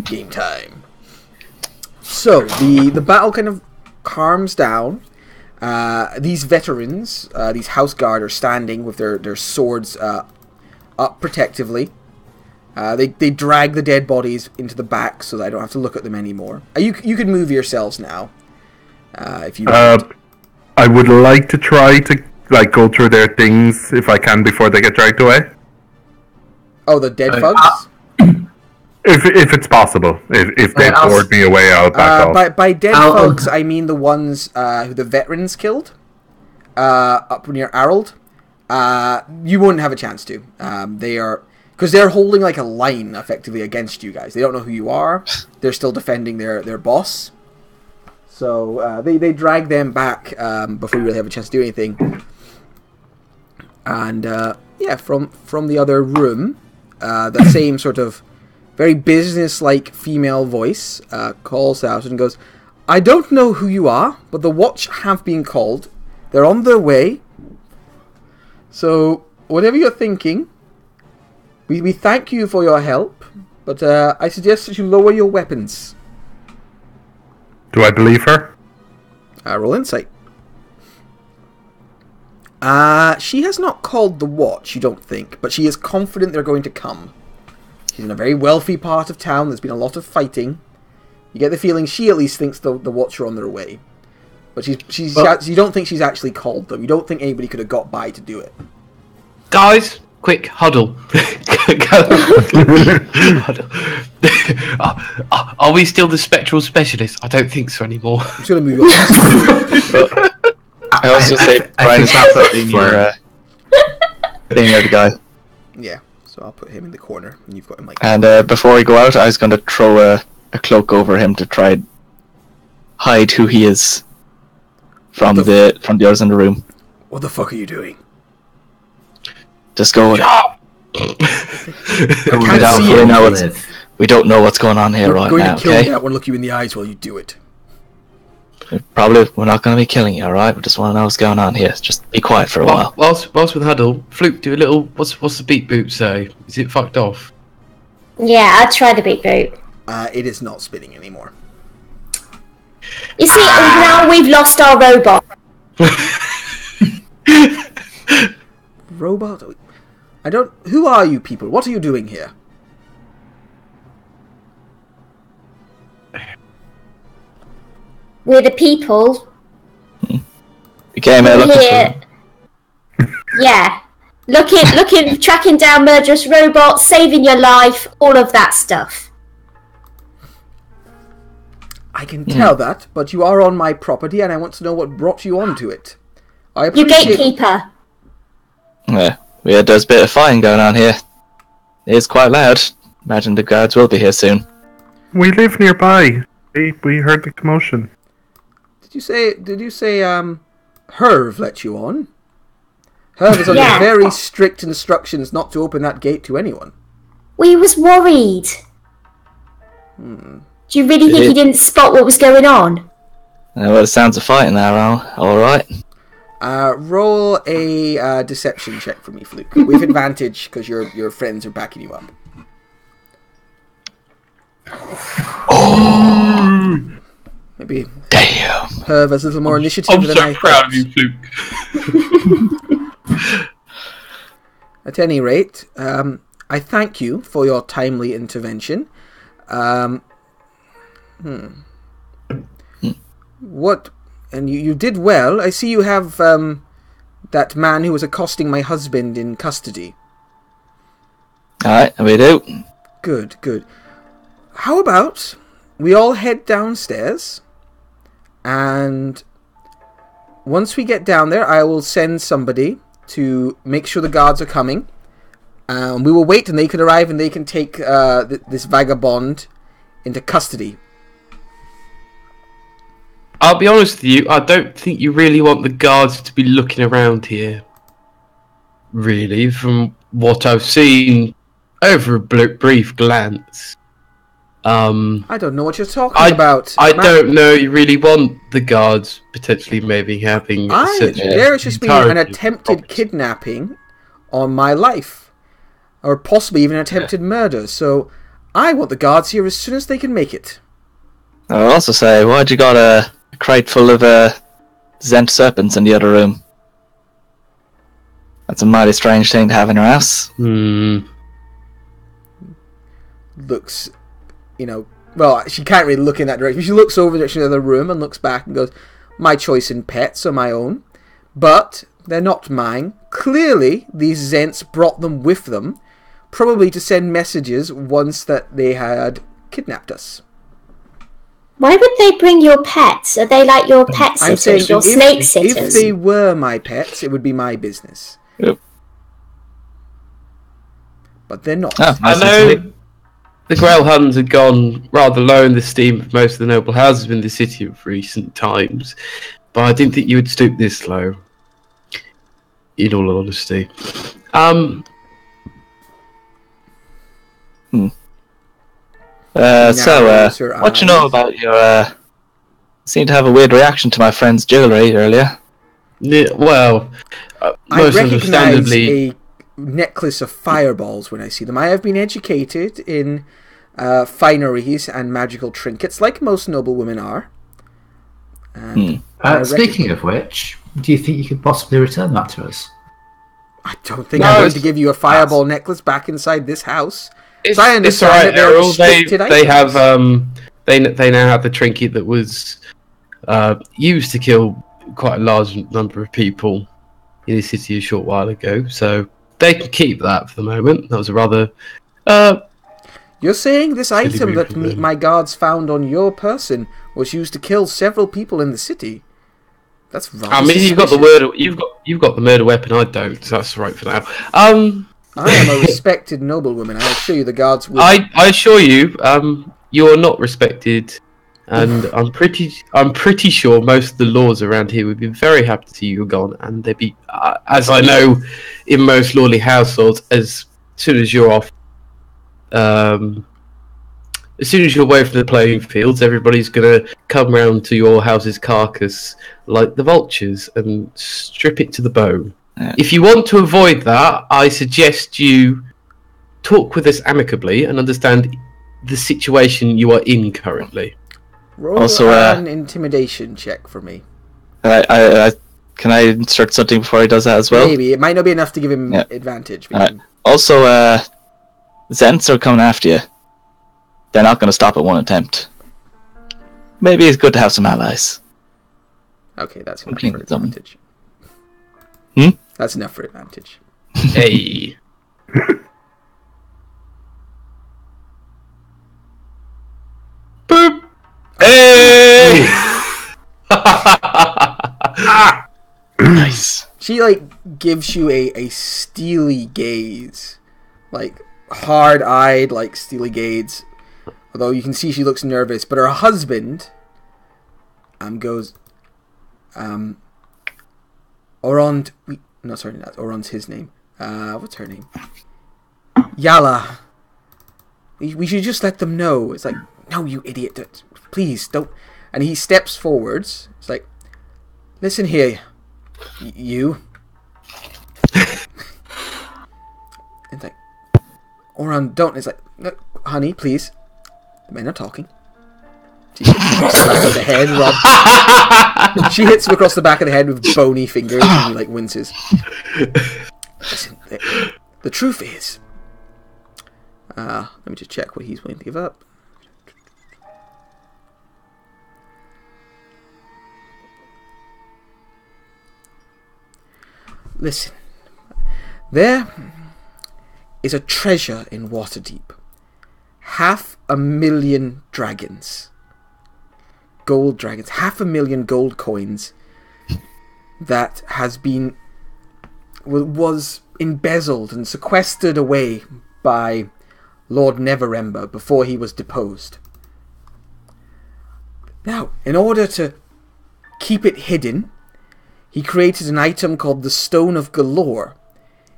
Game time. So, the battle kind of calms down. These veterans, these house guard, are standing with their swords up protectively. They drag the dead bodies into the back so that I don't have to look at them anymore. You can move yourselves now, if you want. I would like to try to go through their things if I can before they get dragged away. Oh, the dead thugs? If it's possible. If they board me away, I'll back off. By dead thugs, I mean the ones who the veterans killed up near Arald. You wouldn't have a chance to. They are... Because they're holding like a line, effectively, against you guys. They don't know who you are. They're still defending their boss. So they drag them back before you really have a chance to do anything. And from the other room, the same sort of very business-like female voice calls out and goes, "I don't know who you are, but the Watch have been called. They're on their way. So whatever you're thinking, we thank you for your help, but I suggest that you lower your weapons." Do I believe her? Roll insight. She has not called the Watch, you don't think, but she is confident they're going to come. She's in a very wealthy part of town. There's been a lot of fighting. You get the feeling she at least thinks the Watch are on their way. But you don't think she's actually called them. You don't think anybody could have got by to do it. Guys, quick, huddle. Huddle. Are we still the spectral specialists? I don't think so anymore. I'm just going to move on. I also say Brian's absolutely for being the guy. Yeah, so I'll put him in the corner, and you've got him like... And before we go out, I was going to throw a cloak over him to try and hide who he is from the others in the room. What the fuck are you doing? Just go. We don't know what's going on here right now. We're going to kill you. I want to look you in the eyes while you do it. We're not going to be killing you, alright? We just want to know what's going on here. Just be quiet for a while. Whilst with Huddle, Fluke, do a little... What's the beat boot say? Is it fucked off? Yeah, I'll try the beat boot. It is not spinning anymore. You see, now we've lost our robot. Robot? I don't... Who are you people? What are you doing here? We're the people. We came here looking for... Yeah. Looking, tracking down murderous robots, saving your life, all of that stuff. I can tell that, but you are on my property and I want to know what brought you onto it. You gatekeeper. Yeah, there's a bit of fighting going on here. It is quite loud. Imagine the guards will be here soon. We live nearby. We heard the commotion. Did you say Herv let you on? Herv is under very strict instructions not to open that gate to anyone. We was worried. Do you really think he didn't spot what was going on? Well, the sounds of fighting there, alright. Roll a deception check for me, Fluke. With advantage, because your friends are backing you up. Oh! Maybe Damn. Herv has a little more initiative than I thought. I'm so proud of you, Fluke. At any rate, I thank you for your timely intervention. What? And you did well. I see you have that man who was accosting my husband in custody. Alright, we do. Good. How about we all head downstairs, and once we get down there, I will send somebody to make sure the guards are coming. We will wait, and they can arrive, and they can take this vagabond into custody. I'll be honest with you, I don't think you really want the guards to be looking around here. Really, from what I've seen over a brief glance. I don't know what you're talking about. I don't know you really want the guards potentially maybe having... There has just been an attempted kidnapping on my life. Or possibly even an attempted murder. So I want the guards here as soon as they can make it. I'll also say, why'd you got a crate full of Zent serpents in the other room? That's a mighty strange thing to have in your house. Looks, well, she can't really look in that direction. She looks over the direction of the other room and looks back and goes, my choice in pets are my own, but they're not mine. Clearly, these Zents brought them with them, probably to send messages once that they had kidnapped us. Why would they bring your pets? Are they like your pet I'm sitters, saying your snake if sitters? they were my pets, it would be my business. Yep. But they're not. Oh, I know the Gralhunds had gone rather low in the esteem of most of the noble houses in the city of recent times, but I didn't think you would stoop this low. In all honesty. What you know about your... seem to have a weird reaction to my friend's jewellery earlier. Yeah, well, I most recognise understandably... a necklace of fireballs when I see them. I have been educated in fineries and magical trinkets, like most noble women are. And Speaking of which, do you think you could possibly return that to us? I don't think I'm going to give you a fireball necklace back inside this house. It's I understand alright, that they're Errol. restricted They items. have they now have the trinket that was used to kill quite a large number of people in the city a short while ago. So they can keep that for the moment. That was a rather You're saying this item that briefly, my guards found on your person was used to kill several people in the city? That's rather I mean, you've got the word. You've got the murder weapon. I don't. So that's right for now. I am a respected noblewoman. I'll show you the guards will. I assure you, you're not respected, and I'm pretty sure most of the lords around here would be very happy to see you gone, and they'd be, as I know, in most lordly households, as soon as you're off, as soon as you're away from the playing fields, everybody's gonna come round to your house's carcass like the vultures and strip it to the bone. Yeah. If you want to avoid that, I suggest you talk with us amicably and understand the situation you are in currently. Roll Also, an intimidation check for me. Can I insert something before he does that as well? Maybe. It might not be enough to give him Yeah. advantage. But Alright. Also, Zents are coming after you. They're not going to stop at one attempt. Maybe it's good to have some allies. Okay, that's enough Okay, for advantage. Hmm? That's enough for advantage. Hey. Boop. Hey. Nice. She, gives you a steely gaze. Hard-eyed, steely gaze. Although you can see she looks nervous. But her husband goes... Orond... No, sorry, not Orond's his name. What's her name? Yala. We should just let them know. It's like, no, you idiot. Please, don't... And he steps forwards. It's like, listen here, you. It's like, Orond, don't. It's like, no, honey, please. The men are talking. She hits him across the back of the head. She hits him across the back of the head with bony fingers and he winces. Listen, the truth is... let me just check what he's willing to give up. Listen, there is a treasure in Waterdeep. 500,000 dragons. Gold dragons. 500,000 gold coins that was embezzled and sequestered away by Lord Neverember before he was deposed. Now, in order to keep it hidden, he created an item called the Stone of Galore.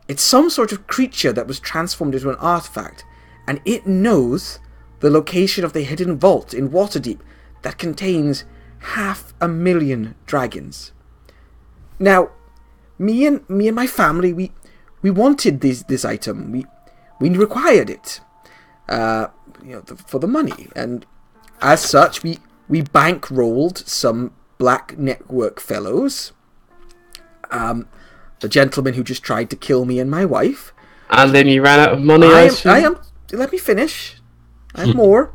It's some sort of creature that was transformed into an artifact, and it knows the location of the hidden vault in Waterdeep that contains 500,000 dragons. Now, me and my family, we wanted this item. We required it. for the money. And as such, we bankrolled some Black Network fellows. The gentleman who just tried to kill me and my wife. And then you ran out of money, I assume? Let me finish. I have more.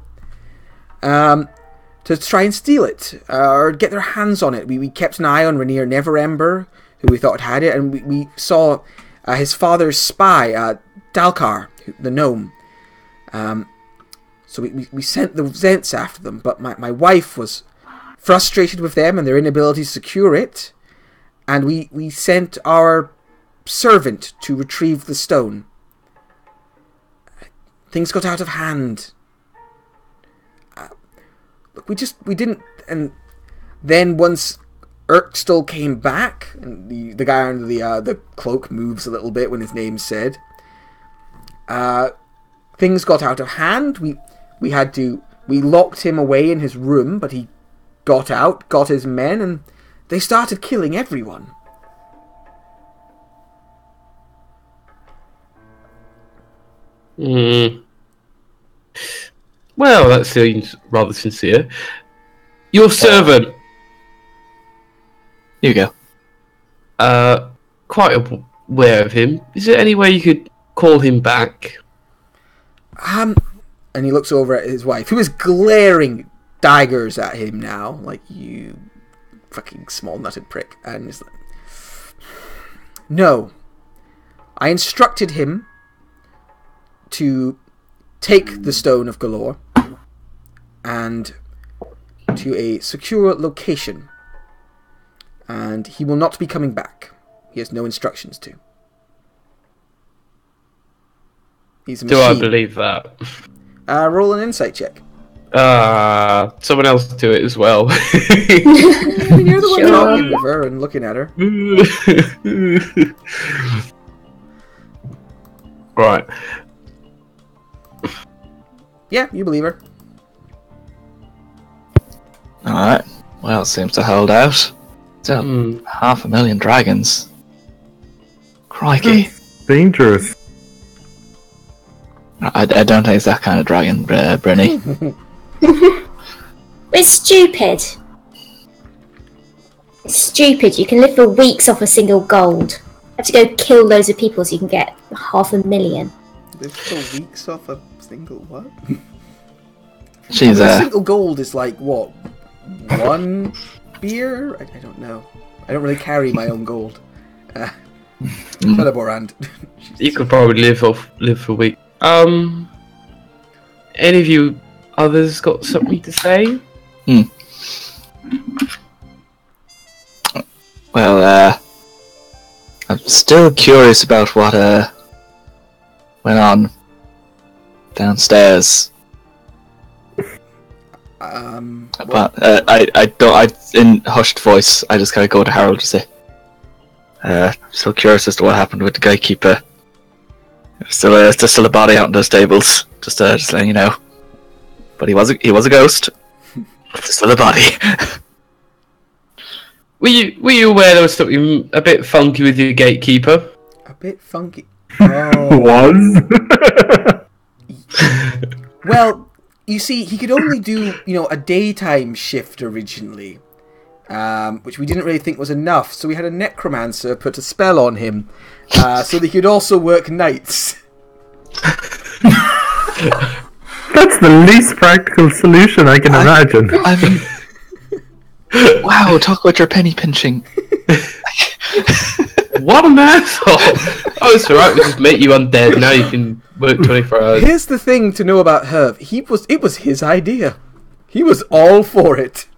To try and steal it, or get their hands on it. We kept an eye on Rainier Neverember, who we thought had it, and we saw his father's spy, Dalkar, the gnome. So we sent the Zents after them, but my wife was frustrated with them and their inability to secure it, and we sent our servant to retrieve the stone. Things got out of hand. We didn't, and then once Erkstol came back, and the guy under the cloak moves a little bit when his name's said, things got out of hand. We locked him away in his room, but he got out, got his men, and they started killing everyone. Well, that seems rather sincere. Your servant. Here you go. Quite aware of him. Is there any way you could call him back? And he looks over at his wife, who is glaring daggers at him now, like, you fucking small-nutted prick. And he's like, no. I instructed him to take the Stone of Galore and to a secure location, and he will not be coming back. He has no instructions to. He's a machine. Do I believe that? Roll an insight check. Someone else do it as well. You're the one talking with her and looking at her. Right. Yeah, you believe her. Alright. Well, seems to hold out. Still, 500,000 dragons. Crikey. That's dangerous. I don't think it's that kind of dragon, Brynny. It's stupid. It's stupid. You can live for weeks off a single gold. You have to go kill loads of people so you can get 500,000. Live for weeks off a single what? She's a single gold is like what? One beer? I don't know. I don't really carry my own gold. Borand. You could probably live for a week. Any of you others got something to say? Well, I'm still curious about what went on downstairs. But I don't. In hushed voice, I just kind of go to Harold to say, "Still curious as to what happened with the gatekeeper. Still a body out in the stables. Just letting you know. But he was a ghost. Still a body." Were you aware there was something a bit funky with your gatekeeper? A bit funky. Oh. Was? Well, you see, he could only do, a daytime shift originally, which we didn't really think was enough. So we had a necromancer put a spell on him, so that he could also work nights. That's the least practical solution I can imagine. I mean, wow! Talk about your penny pinching. What an asshole! Oh, it's alright, we just make you undead, now you can work 24 hours. Here's the thing to know about Herb. It was his idea. He was all for it.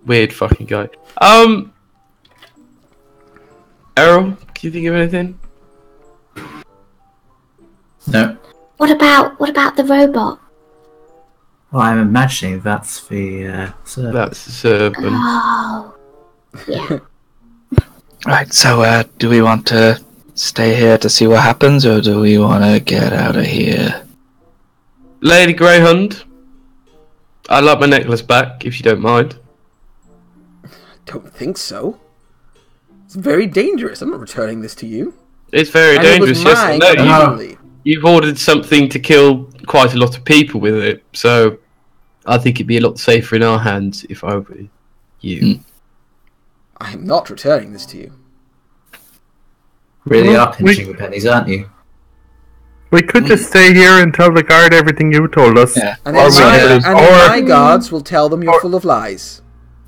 Weird fucking guy. Errol, can you think of anything? No. What about the robot? Well, I'm imagining that's the servant. That's the servant. Oh. Yeah. Right. So, do we want to stay here to see what happens, or do we want to get out of here? Lady Greyhound, I'd like my necklace back, if you don't mind. I don't think so. It's very dangerous. I'm not returning this to you. It's very And dangerous, it was yes. mine No, you, originally. you've ordered something to kill quite a lot of people with it, so I think it'd be a lot safer in our hands if I were you. I am not returning this to you. Really are pinching the pennies, aren't you? We could just stay here and tell the guard everything you told us. Yeah. And then my guards will tell them you're full of lies.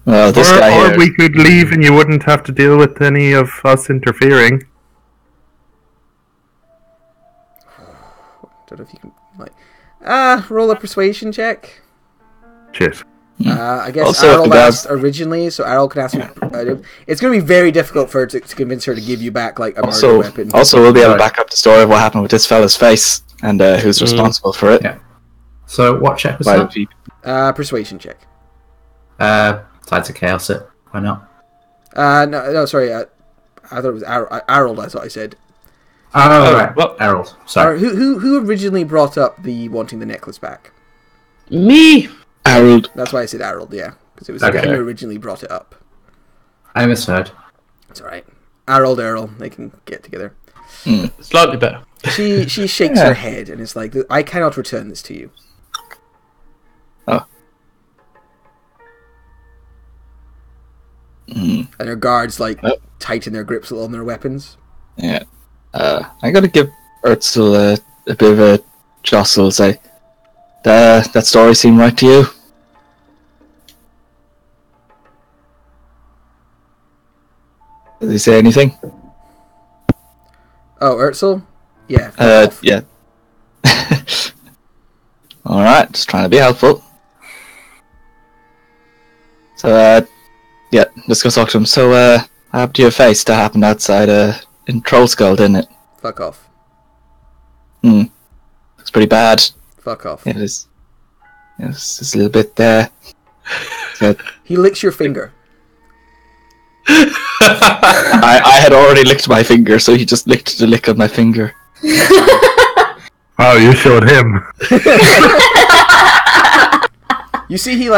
Well, this guy Or here. we could leave and you wouldn't have to deal with any of us interfering. Don't know if you can, roll a persuasion check. Shit. I guess Also, Errol the guard- asked originally, so Errol can ask you. It's going to be very difficult for her to convince her to give you back, like, a murder weapon. Also, we'll be able to back up the story of what happened with this fella's face and who's responsible for it. Yeah. So what check was Why that? would we- Persuasion check. Tied to chaos it. Why not? No, sorry. I thought it was Errol, I thought I said. Oh, right. well- Errol. Sorry. Who originally brought up the wanting the necklace back? Me! Harold. That's why I said Errol, yeah. Because it was Okay. him who originally brought it up. I misheard. It's alright. Errol, they can get together. Slightly better. She shakes her head and is like, I cannot return this to you. Oh. And her guards, tighten their grips on their weapons. Yeah. I gotta give Urtzel a bit of a jostle, say. That story seemed right to you? Did he say anything? Oh, Urtzel? Yeah. fuck off. Yeah. Alright, just trying to be helpful. So, yeah, let's go talk to him. So, what happened to your face? That happened outside, in Trollskull, didn't it? Fuck off. It's pretty bad. Fuck off. It is. It's a little bit there. So, He licks your finger. I had already licked my finger, so he just licked the lick on my finger. Oh, you showed him. You see he,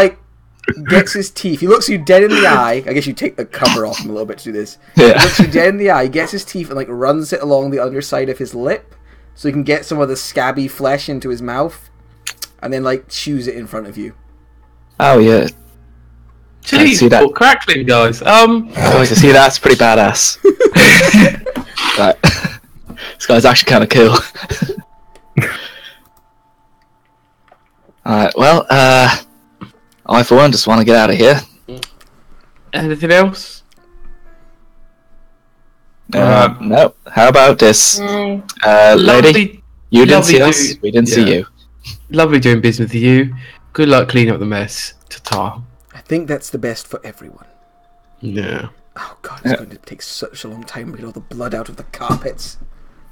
gets his teeth. He looks you dead in the eye. I guess you take the cover off him a little bit to do this. Yeah. He looks you dead in the eye, gets his teeth and, runs it along the underside of his lip so he can get some of the scabby flesh into his mouth and then, chews it in front of you. Oh, yeah. Jeez, see that. crackling, guys. Oh, you see, that's pretty badass. Right. This guy's actually kind of cool. Alright, well, I for one just want to get out of here. Anything else? No. How about this? No. Lady, Lovely, you didn't lovely see us, we didn't see yeah. you. lovely doing business with you. Good luck cleaning up the mess. Ta-ta. I think that's the best for everyone. Yeah. Oh god, it's going to take such a long time to get all the blood out of the carpets.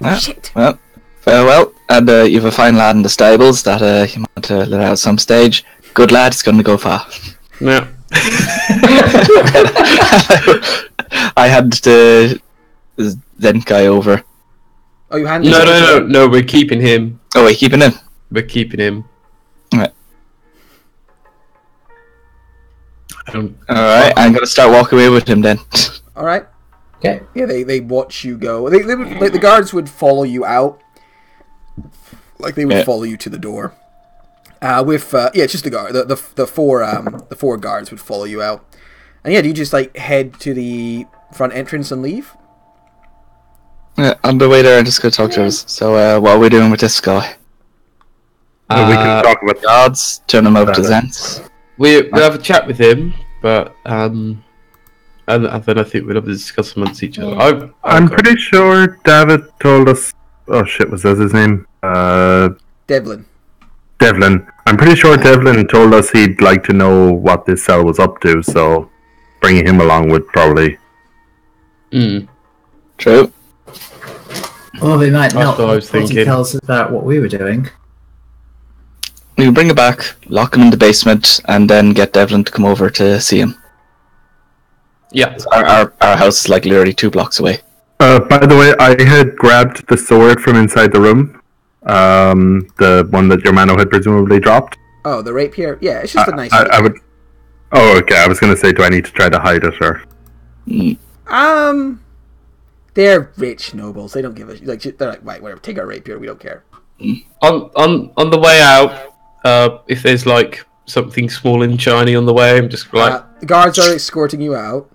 Yeah. Shit. Well, farewell, and you've a fine lad in the stables that you might let out at some stage. Good lad, it's going to go far. Yeah. I had the Zen guy over. Oh, you handed No, we're keeping him. Oh, wait, keeping him? We're keeping him. Right. Um, Alright, I'm going to start walking away with him then. Alright. Okay. Yeah, they watch you go. They would, the guards would follow you out. They would follow you to the door. It's just the guard. The four guards would follow you out. And yeah, do you just head to the front entrance and leave? Yeah, on the way there, I'm just going to talk to us. So, what are we doing with this guy? We can talk about Gods, turn him over to Zens. we'll have a chat with him, but and then I think we'll have to discuss amongst each other. I'm pretty sure David told us. Oh shit, was that his name? Devlin. Devlin. I'm pretty sure Devlin told us he'd like to know what this cell was up to, so bringing him along would probably. True. Well, they might That's not. what I was thinking. Tell us about what we were doing. We can bring him back, lock him in the basement, and then get Devlin to come over to see him. Yeah. Our house is literally 2 blocks away. By the way, I had grabbed the sword from inside the room. The one that your Mano had presumably dropped. Oh, the rapier? Yeah, it's just a nice I would. Oh, okay. I was going to say, do I need to try to hide it or? They're rich nobles. They don't give a... they're right, whatever, take our rapier, we don't care. On the way out, if there's like something small and shiny on the way, I'm just like The guards are escorting you out.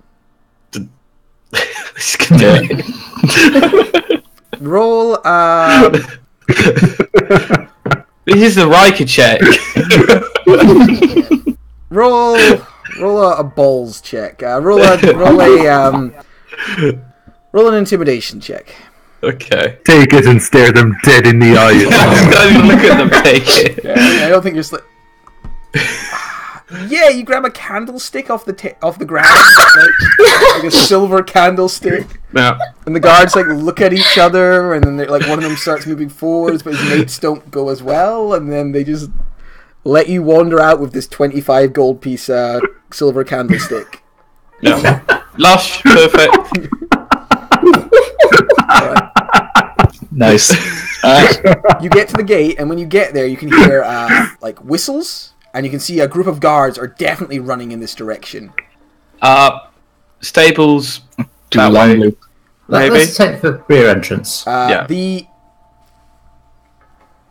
this can do it. Roll. This is the Riker check. Roll a balls check. Roll an intimidation check. Okay. Take it and stare them dead in the eyes. Don't even look at them. Take it. Yeah, I don't think you're. Yeah, you grab a candlestick off the ground, like a silver candlestick. Yeah. And the guards like look at each other, and then like one of them starts moving forwards, but his mates don't go as well, and then they just let you wander out with this 25 gold piece silver candlestick. Yeah. Lush. Perfect. Right. Nice. You get to the gate, and when you get there, you can hear like whistles, and you can see a group of guards are definitely running in this direction. Stables. Do That long way. loop. Maybe. Let's take the rear entrance. Yeah.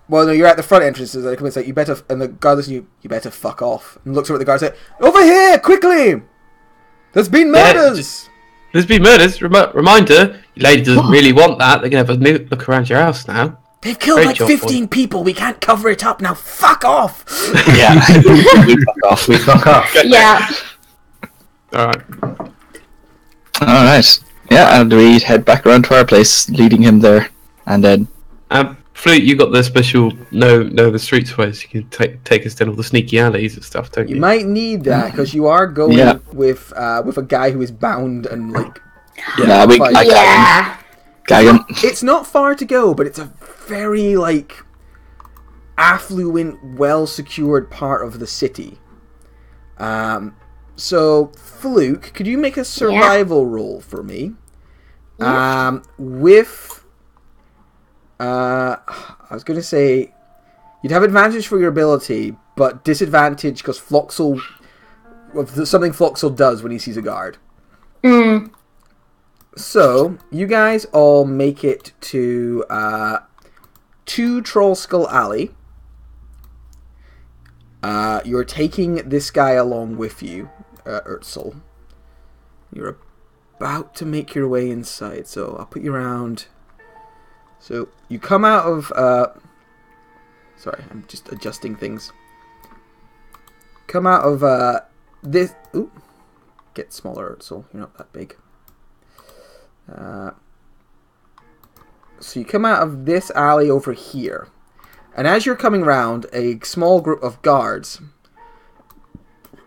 Well, no, you're at the front entrances. They come and say, "You better," and the guard listens to you. You better fuck off. And looks over at the guard and says, "Over here, quickly! There's been murders." There's been murders. Reminder: your lady doesn't really want that. They're gonna have a look around your house now. They've killed Great like job, 15 people. We can't cover it up now. Fuck off. Yeah. We fuck off. Yeah. All right. Alright. Yeah, and we head back around to our place, leading him there. And then... Flute, you got the special know the streets way, so you can take us down all the sneaky alleys and stuff, don't you? You might need that because you are going with a guy who is bound and like. Yeah, I Yeah. gag him. It's not far to go, but it's a very like affluent, well secured part of the city. So Fluke, could you make a survival roll for me? With I was going to say you'd have advantage for your ability, but disadvantage because Floxel, something Floxel does when he sees a guard. So you guys all make it to 2 Troll Skull Alley. You're taking this guy along with you, Urtzel. You're about to make your way inside, so I'll put you around. So you come out of... sorry, I'm just adjusting things. Come out of this... Ooh, get smaller, Urtzel. You're not that big. So you come out of this alley over here. And as you're coming round, a small group of guards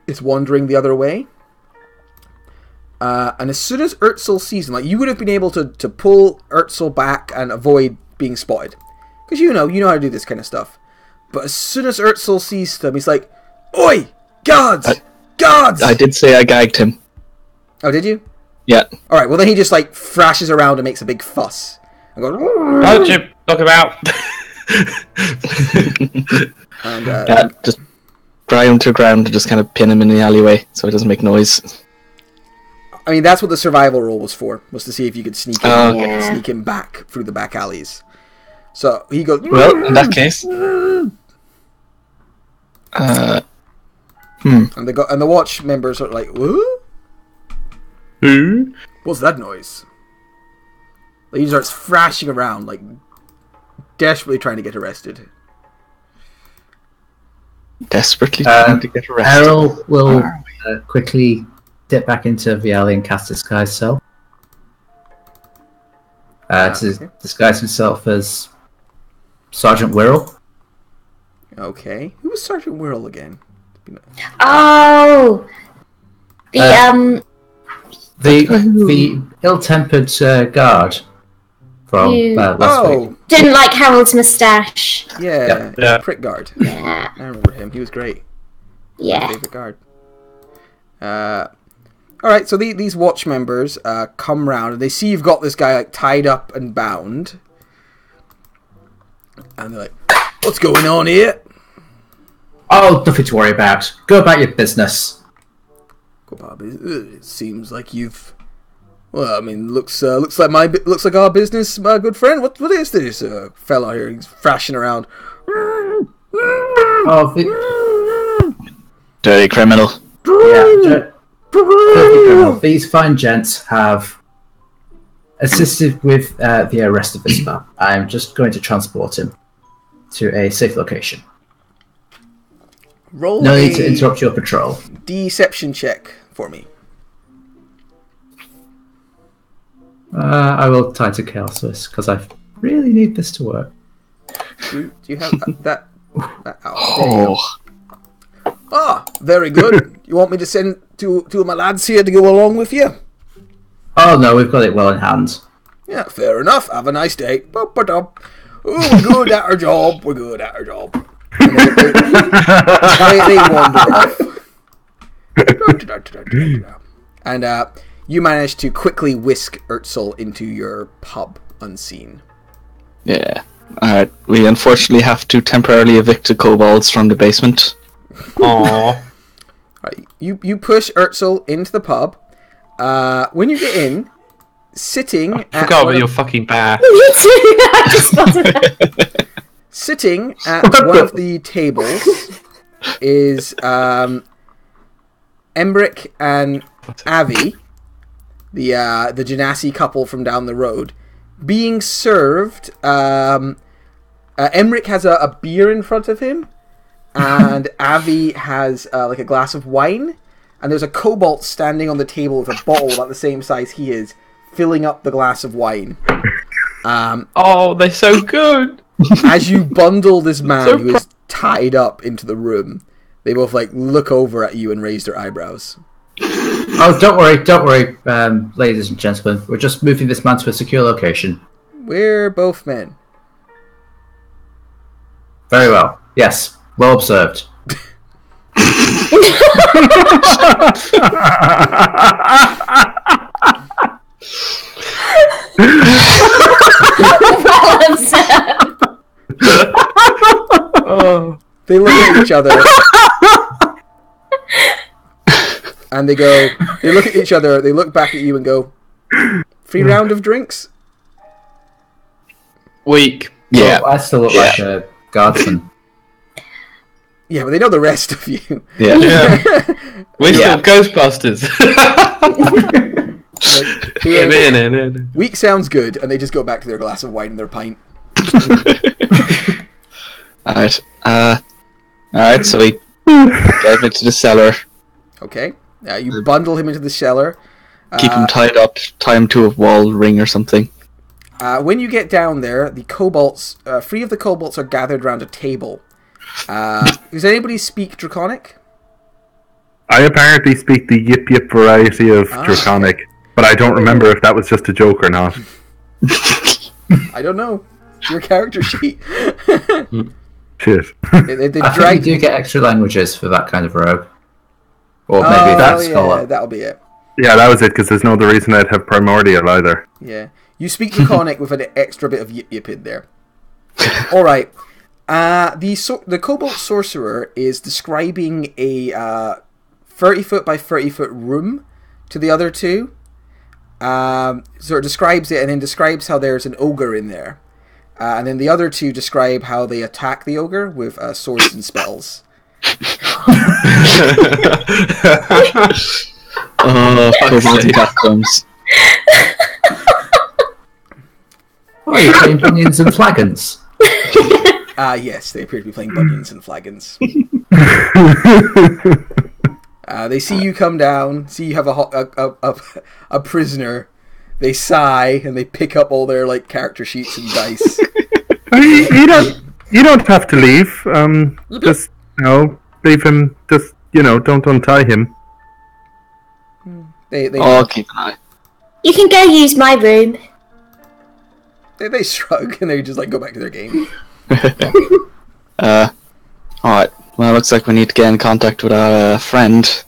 is wandering the other way. And as soon as Urtzel sees them, like you would have been able to pull Urtzel back and avoid being spotted. Because you know how to do this kind of stuff. But as soon as Urtzel sees them, he's like, "Oi! Guards! Guards!" I did say I gagged him. Oh, did you? Yeah. Alright, well then he just like thrashes around and makes a big fuss. And goes, Don't you knock him out. and, Yeah, just drive him to the ground and just kind of pin him in the alleyway so he doesn't make noise. I mean, that's what the survival roll was for, was to see if you could sneak him, Yeah. sneak him back through the back alleys. So he goes, Well, in that case... and the watch members are like, "What? Who? What's that noise?" Like, he starts thrashing around, like, desperately trying to get arrested. Desperately trying to get arrested. Errol will quickly dip back into the alley and cast Disguise Self. To disguise himself as Sergeant Wirral. Okay. Who was Sergeant Wirral again? Oh, the The ill-tempered guard from last week. didn't like Harold's moustache. Yeah. Prick guard. Yeah, I remember him. He was great. yeah. Favorite guard. Alright, so these watch members come round and they see you've got this guy like tied up and bound. And they're like, "What's going on here?" Oh, nothing to worry about. Go about your business. It seems like you've Well, I mean, looks like our business, my good friend. What is this fellow here? He's thrashing around. Oh, Dirty criminal. yeah. Dirty criminal. These fine gents have assisted with the arrest of this man. I'm just going to transport him to a safe location. Roll No need to interrupt your patrol. deception check for me. I will tie to Chaos Swiss because I really need this to work. Do you have that? Oh. Very good. You want me to send two of my lads here to go along with you? Oh no, we've got it well in hand. Yeah, fair enough. Have a nice day. Oh, we're good at our job. We're good at our job. And they wander off. And you manage to quickly whisk Urtzel into your pub unseen. Yeah. Alright, we unfortunately have to temporarily evict the kobolds from the basement. Aww. Right, you push Urtzel into the pub. When you get in, sitting at Forgot about your fucking bath. Me too. I just spotted that. Sitting at one of the tables is Embrick and Avi, the Genasi couple from down the road, being served. Embrick has a beer in front of him, and Avi has like a glass of wine, and there's a kobold standing on the table with a bottle about the same size he is, filling up the glass of wine. Oh, they're so good. As you bundle this man who is tied up into the room, they both look over at you and raise their eyebrows. Oh, don't worry, ladies and gentlemen. We're just moving this man to a secure location. We're both men. Very well. Yes, well observed. They look at each other. And they look at each other, they look back at you and go, "Free round of drinks?" Weak. Yeah. Oh, I still look like a guardsman. Yeah, but they know the rest of you. Yeah. We're still Ghostbusters. Weak sounds good, and they just go back to their glass of wine and their pint. Alright. Alright, so we dive into the cellar. Okay. You bundle him into the cellar. Keep him tied up, tie him to a wall ring or something. When you get down there, the kobolds, 3 of the kobolds are gathered around a table. Does anybody speak Draconic? I apparently speak the yip yip variety of Draconic, but I don't remember if that was just a joke or not. I don't know. Your character sheet. Shit. They I think you do get extra languages for that kind of rogue. Or maybe that's scholar. That'll be it. Yeah, that was it, because there's no other reason I'd have Primordial either. Yeah. You speak Draconic with an extra bit of yip yip in there. Alright. The Kobold Sorcerer is describing a 30-foot by 30-foot room to the other two. So it describes it and then describes how there's an ogre in there. And then the other two describe how they attack the ogre with swords and spells. Oh, Kobold catacombs. Oh, you're playing Bunions and Flagons. Yes, they appear to be playing Bunions and Flagons. They see you come down, see you have a prisoner. They sigh and they pick up all their character sheets and dice. You don't have to leave. Just leave him. Just don't untie him. I'll keep an eye. You can go use my room. They shrug and they just go back to their game. Alright. Well, it looks like we need to get in contact with our friend.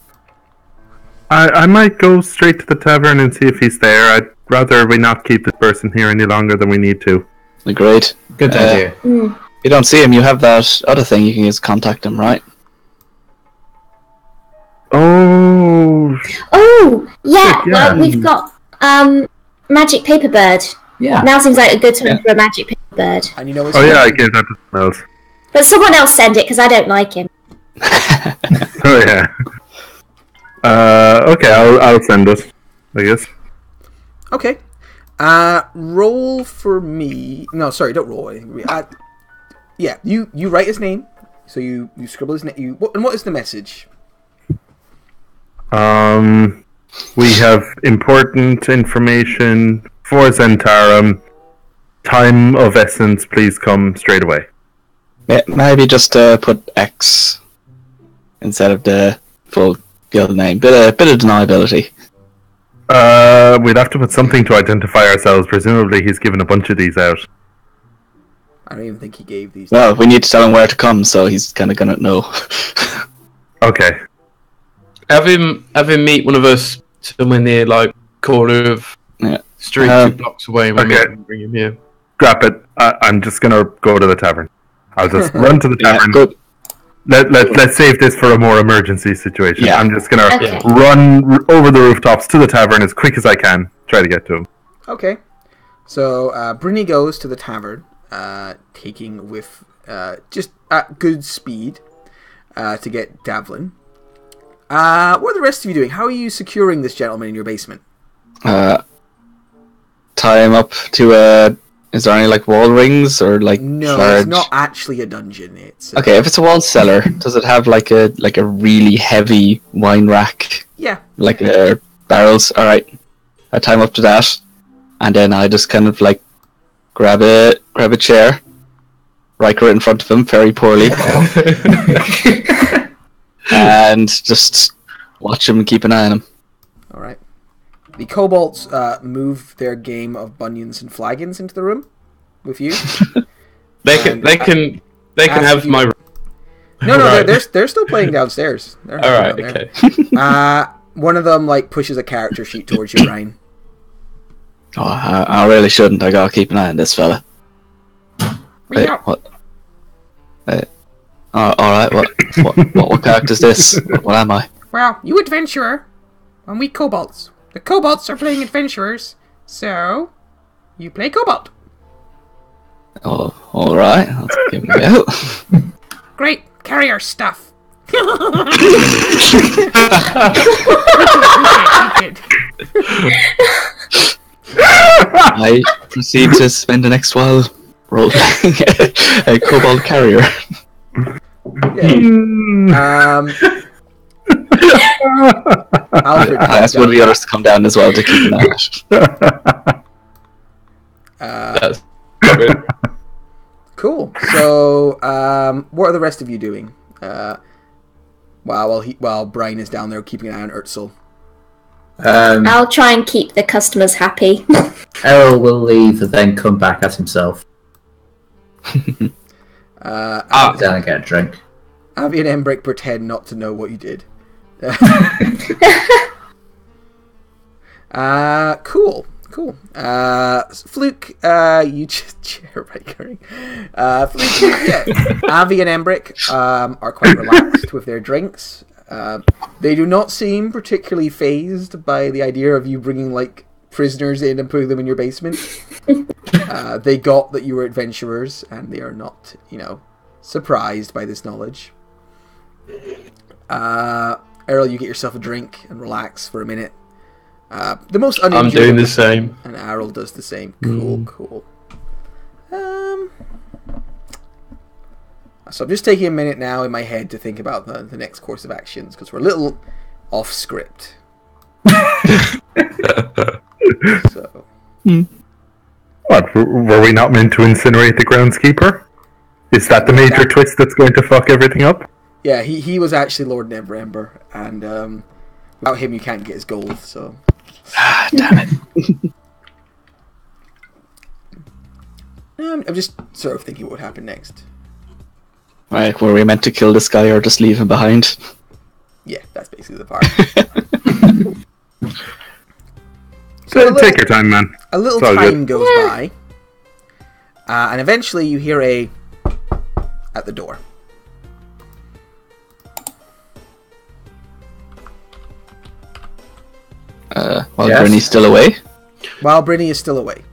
I might go straight to the tavern and see if he's there. I'd rather we not keep this person here any longer than we need to. Agreed. Good idea. You don't see him, you have that other thing, you can just contact him, right? Oh, Oh, yeah. Yeah. Well, we've got. Magic paper bird. Yeah. Now seems like a good time for a magic paper bird. And you know Oh yeah, I gave that to someone else. But someone else send it because I don't like him. Oh yeah. Okay, I'll send it, I guess. Okay. Roll for me. No, sorry, don't roll anything. Yeah, you write his name. So you scribble his name. And what is the message? We have important information for Zentarum. Time of essence, please come straight away. Yeah, maybe just put X instead of the other name. Bit of deniability. We'd have to put something to identify ourselves. Presumably he's given a bunch of these out. I don't even think he gave these. Well, we need to tell him where to come, so he's kind of gonna know. Okay. Have him meet one of us somewhere near, like, corner of street 2 blocks away, and we'll meet him and bring him here. Scrap it. I'm just gonna go to the tavern. I'll just run to the tavern. Good. Let's save this for a more emergency situation. Yeah. I'm just gonna Okay. run over the rooftops to the tavern as quick as I can. Try to get to him. Okay. So Bruni goes to the tavern, taking with just at good speed to get Davlin. What are the rest of you doing? How are you securing this gentleman in your basement? Tie him up to is there any like wall rings or like No, large... it's not actually a dungeon. It's Okay, if it's a wall cellar, does it have like a really heavy wine rack, yeah. like barrels? All right, I tie him up to that, and then I just kind of like grab a chair, right in front of him, very poorly, and just watch him and keep an eye on him. All right. The kobolds move their game of bunions and flagons into the room with you. They can have my room. No, Right. they're still playing downstairs. They're All right, down there. okay. One of them like pushes a character sheet towards you, Ryan. Oh, I really shouldn't. I gotta keep an eye on this fella. Wait, what? All right. What character is this? What am I? Well, you adventurer, and we kobolds. The kobolds are playing adventurers, so you play kobold. Oh, all right. Let's give it a go. Great, carry our stuff. I proceed to spend the next while role-playing a kobold carrier. Alfred, I asked one of the others to come down as well to keep an eye on it. That's cool. So, what are the rest of you doing? While Brian is down there keeping an eye on Urtzel. I'll try and keep the customers happy. Errol will leave and then come back as himself. Down and get a drink. Avi and Embrick pretend not to know what you did. Cool. Fluke, you just chair right going. Fluke, yeah. Avi and Embrick are quite relaxed with their drinks. They do not seem particularly fazed by the idea of you bringing like prisoners in and putting them in your basement. They got that you were adventurers, and they are not, surprised by this knowledge. Errol, you get yourself a drink and relax for a minute. The most uninjured. I'm doing the same. And Errol does the same. Cool. So I'm just taking a minute now in my head to think about the next course of actions, because we're a little off script. So. What, were we not meant to incinerate the groundskeeper? Is that the major twist that's going to fuck everything up? Yeah, he was actually Lord Neverember, and without him you can't get his gold, so... Damn it. I'm just sort of thinking what would happen next. Right, were we meant to kill this guy or just leave him behind? Yeah, that's basically the part. So take your time, man. A little It's all time good. goes by, and eventually you hear a... at the door. While Yes? Bernie's still away? while Brynny is still away.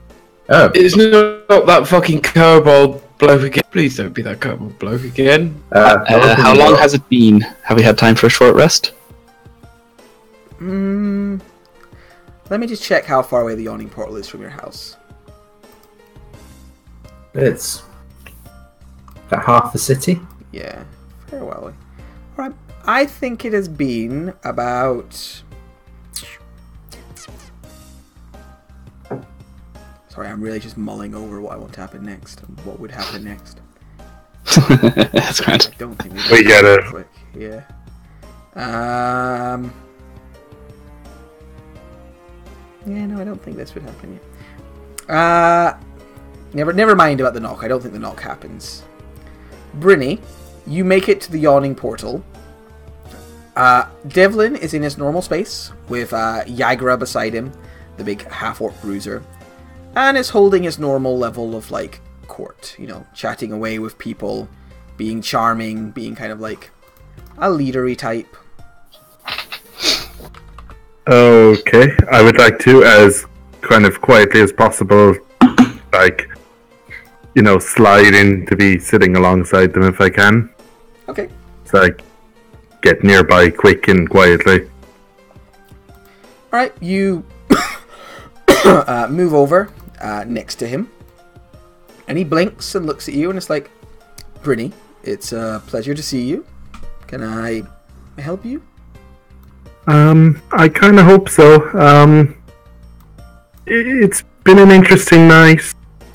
Oh, It's not that fucking kobold bloke again. Please don't be that kobold bloke again. How long has it been? Have we had time for a short rest? Let me just check how far away the yawning portal is from your house. it's about half the city. Yeah, very well away. Alright, I think it has been about... Sorry, I'm really just mulling over what I want to happen next and what would happen next. That's grand. I don't think We get it. quick. Yeah. Yeah, no, I don't think this would happen yet. Never mind about the knock. I don't think the knock happens. Brynny, you make it to the yawning portal. Devlin is in his normal space with Yagra beside him, the big half-orc bruiser, and is holding his normal level of like court, you know, chatting away with people, being charming, being kind of like a leadery type. Okay, I would like to, as kind of quietly as possible, like, you know, slide in to be sitting alongside them if I can. Okay. So I get nearby quick and quietly. Alright, you move over next to him, and he blinks and looks at you, and it's like, Brynny, it's a pleasure to see you. Can I help you? I kind of hope so. It's been an interesting night.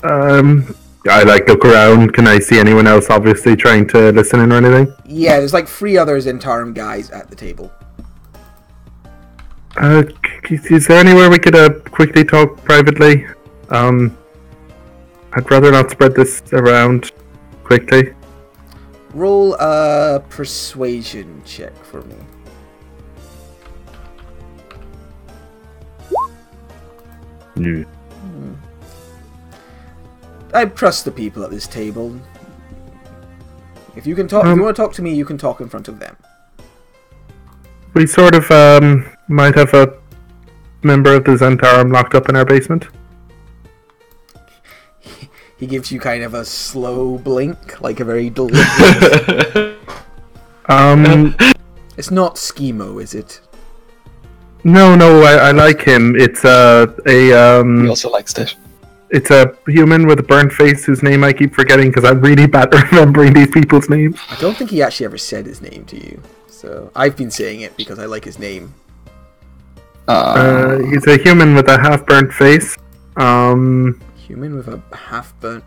I like look around. Can I see anyone else obviously trying to listen in or anything? Yeah, there's like 3 others Zentarum guys at the table. Is there anywhere we could quickly talk privately? I'd rather not spread this around quickly. Roll a persuasion check for me. No. I trust the people at this table. If you can talk, if you want to talk to me, you can talk in front of them. We sort of might have a member of the Zentarum locked up in our basement. He gives you kind of a slow blink, like a very deliberate. It's not Schemo, is it? No, I like him. It's He also likes it. it's a human with a burnt face whose name I keep forgetting because I'm really bad at remembering these people's names. I don't think he actually ever said his name to you, so I've been saying it because I like his name. He's a human with a half-burnt face. Human with a half-burnt...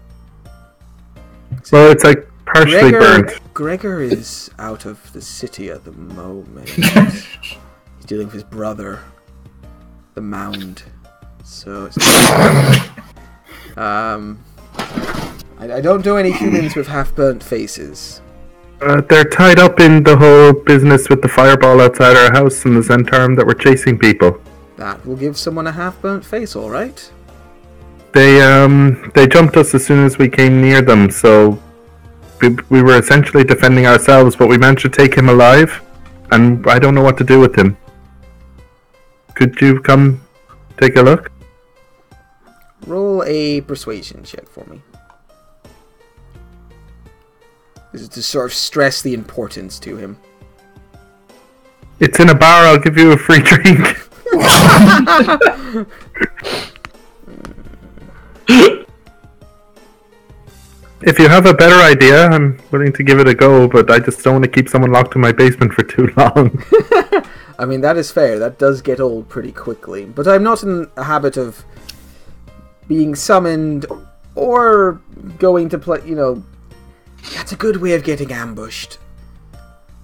Well, it's like partially burnt. Gregor is out of the city at the moment. He's dealing with his brother, the Mound. So it's I don't do any humans with half-burnt faces. They're tied up in the whole business with the fireball outside our house and the Zentarum that were chasing people. That will give someone a half-burnt face, all right. They jumped us as soon as we came near them, so we were essentially defending ourselves, but we managed to take him alive, and I don't know what to do with him. Could you come take a look? Roll a persuasion check for me. This is to sort of stress the importance to him. It's in a bar, I'll give you a free drink. If you have a better idea, I'm willing to give it a go, but I just don't want to keep someone locked in my basement for too long. I mean, that is fair. That does get old pretty quickly. But I'm not in a habit of being summoned or going to play, you know... That's a good way of getting ambushed.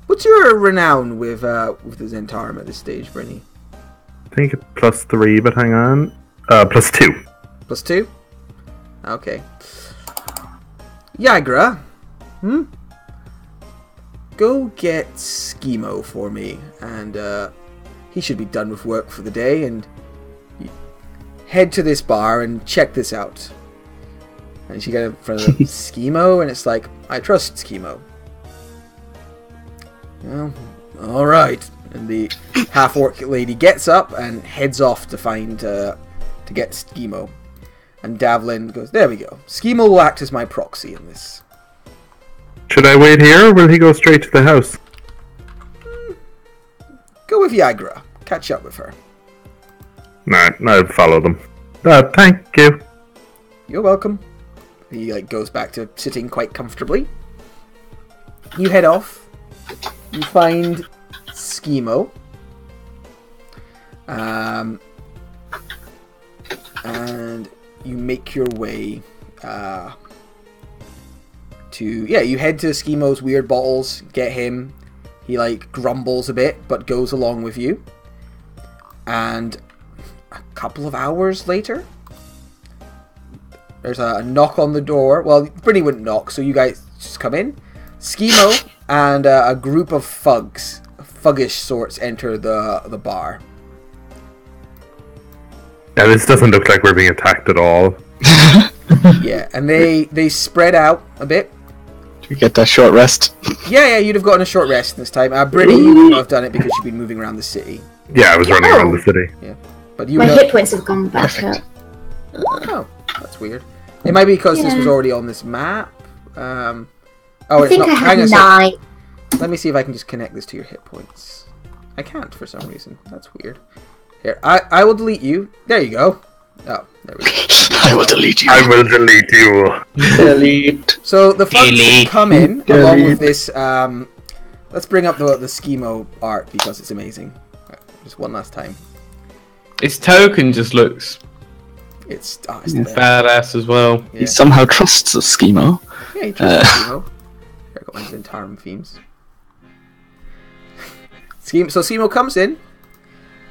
What's your renown with the Zentarum at this stage, Brynny? I think it's +3, but hang on. +2. +2? Okay. Yagra, go get Schemo for me, and he should be done with work for the day, and head to this bar and check this out. And she got in front of Schemo, and it's like, I trust Schemo. Well, alright. And the half-orc lady gets up and heads off to find to get Schemo. And Davlin goes, there we go. Schemo will act as my proxy in this. Should I wait here, or will he go straight to the house? Go with Yagra. Catch up with her. Nah, I'll follow them. Thank you. You're welcome. He goes back to sitting quite comfortably. You head off. You find Schemo. And you make your way you head to Schemo's weird bottles, get him. He grumbles a bit, but goes along with you. And a couple of hours later, there's a knock on the door. Well, Brittany wouldn't knock, so you guys just come in. Schemo and a group of fuggish sorts enter the bar. Yeah, this doesn't look like we're being attacked at all. Yeah, and they spread out a bit. Do we get that short rest? Yeah, you'd have gotten a short rest this time. Brittany, you wouldn't have done it because you've been moving around the city. Yeah, I was running around the city. Yeah, but you My hit points have gone back up. Oh, that's weird. It might be because this was already on this map. I think I have 9. Let me see if I can just connect this to your hit points. I can't for some reason. That's weird. Here, I will delete you. There you go. Oh, there we go. I will delete you. I will delete you. Delete. So the fugs come in along with this. Let's bring up the Schemo art because it's amazing. Just one last time. His token just looks It's badass as well. Yeah. He somehow trusts a Schemo. Yeah, he trusts Schemo. Here, I got my Zentarum themes. So Schemo comes in.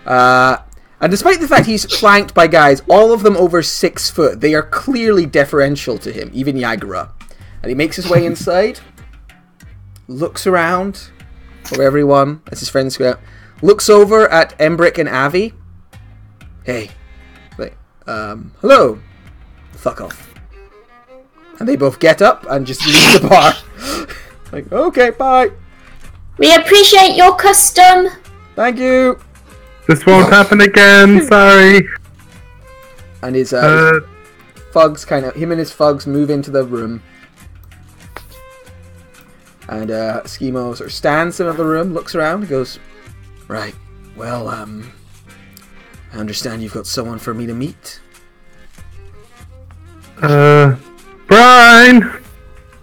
And despite the fact he's flanked by guys, all of them over 6 foot, they are clearly deferential to him, even Yagra. And he makes his way inside, looks around for everyone as his friends go out, looks over at Embrick and Avi. Hey, hello. Fuck off. And they both get up and just leave the bar. Okay, bye. We appreciate your custom. Thank you. This won't happen again, sorry. And his fugs him and his fugs move into the room. And Schemo sort of stands in the room, looks around, and goes, right, well, I understand you've got someone for me to meet. Brian!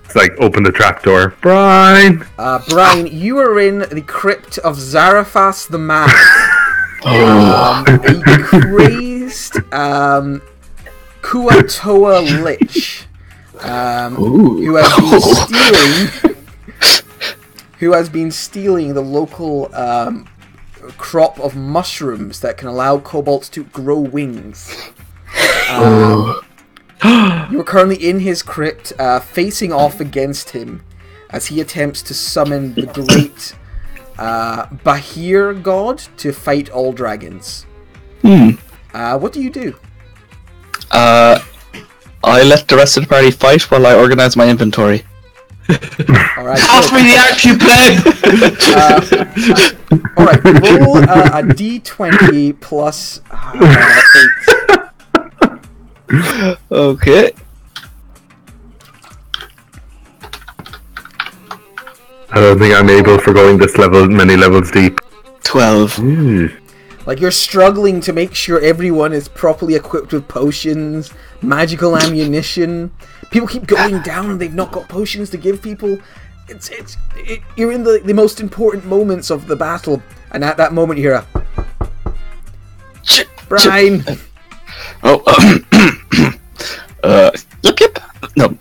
It's open the trapdoor. Brian! Brian, you are in the crypt of Zarafas the Man. A crazed Kuatoa Lich who has been stealing the local crop of mushrooms that can allow kobolds to grow wings. You are currently in his crypt, facing off against him as he attempts to summon the great Bahir god to fight all dragons. What do you do? I let the rest of the party fight while I organize my inventory. Alright. Pass me the action plan! Alright, roll a d20 plus 8. Okay. I don't think I'm able for going this level, many levels deep. 12. You're struggling to make sure everyone is properly equipped with potions, magical ammunition. People keep going down and they've not got potions to give people. You're in the most important moments of the battle, and at that moment you hear Brian. Yep. No.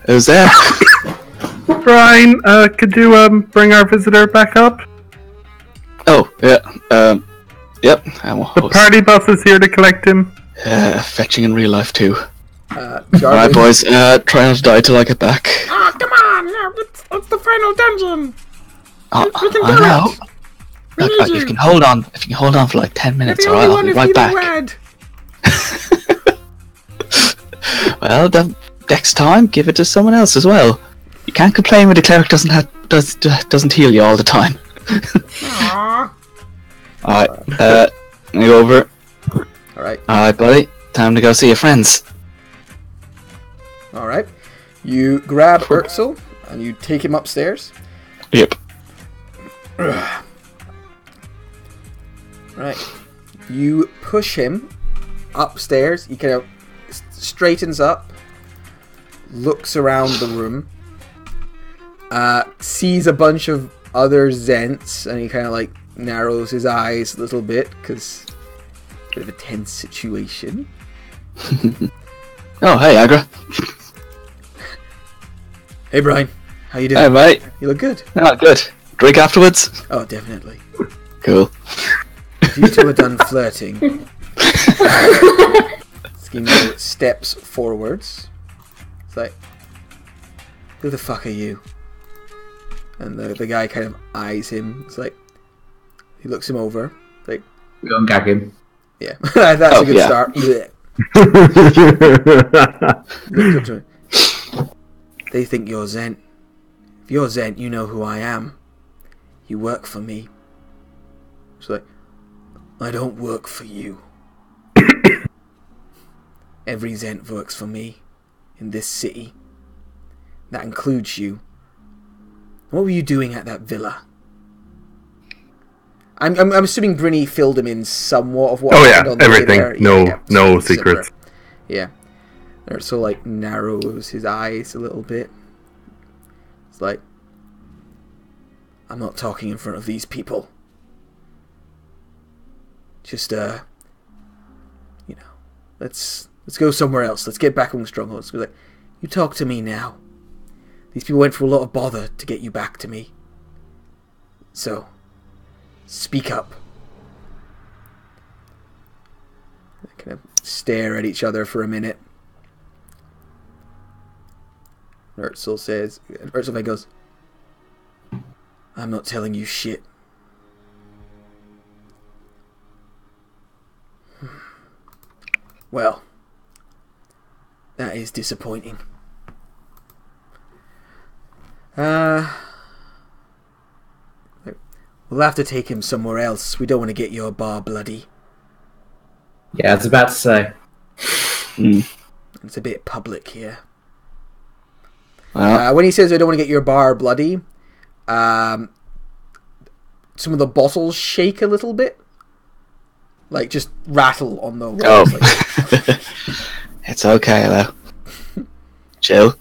Is there? Brian, could you bring our visitor back up? Oh, yeah. Yep. The party bus is here to collect him. Fetching in real life too. Jarvis. Alright, boys. Try not to die till I get back. Oh, come on! It's the final dungeon. We can do it. Look, if you can hold on for like 10 minutes, alright, I'll be right back. Well, then next time, give it to someone else as well. You can't complain when the cleric doesn't heal you all the time. Alright, let me go over. Alright. Alright, buddy. Time to go see your friends. Alright. You grab Urtzel and you take him upstairs. Yep. Right. You push him upstairs. He kind of straightens up, looks around the room, sees a bunch of other Zents, and he kind of like narrows his eyes a little bit because it's a bit of a tense situation. Oh, hey, Agra. Hey, Brian. How you doing? Hey, mate. You look good. Oh, good. Drink afterwards? Oh, definitely. Cool. If you two are done flirting, Schemo steps forwards. It's like, who the fuck are you? And the guy kind of eyes him. It's like, he looks him over. Like, We don't gag him. yeah, that's a good start. Looks up to him. They think you're Zent. If you're Zent, you know who I am. You work for me. It's like, I don't work for you. Every Zent works for me in this city. That includes you. What were you doing at that villa? I'm assuming Brynny filled him in somewhat of what happened on the way everything. there. No secrets. Yeah. So like narrows his eyes a little bit. It's like, I'm not talking in front of these people. Just let's go somewhere else. Let's get back on the strongholds. Like, you talk to me now. These people went through a lot of bother to get you back to me. So, speak up. They kind of stare at each other for a minute. Urtzel goes, I'm not telling you shit. Well, that is disappointing. We'll have to take him somewhere else. We don't want to get your bar bloody. Yeah, I was about to say. It's a bit public here. Well, When he says I don't want to get your bar bloody, some of the bottles shake a little bit. Like, just rattle on the walls. oh. Like, It's okay, though. Chill.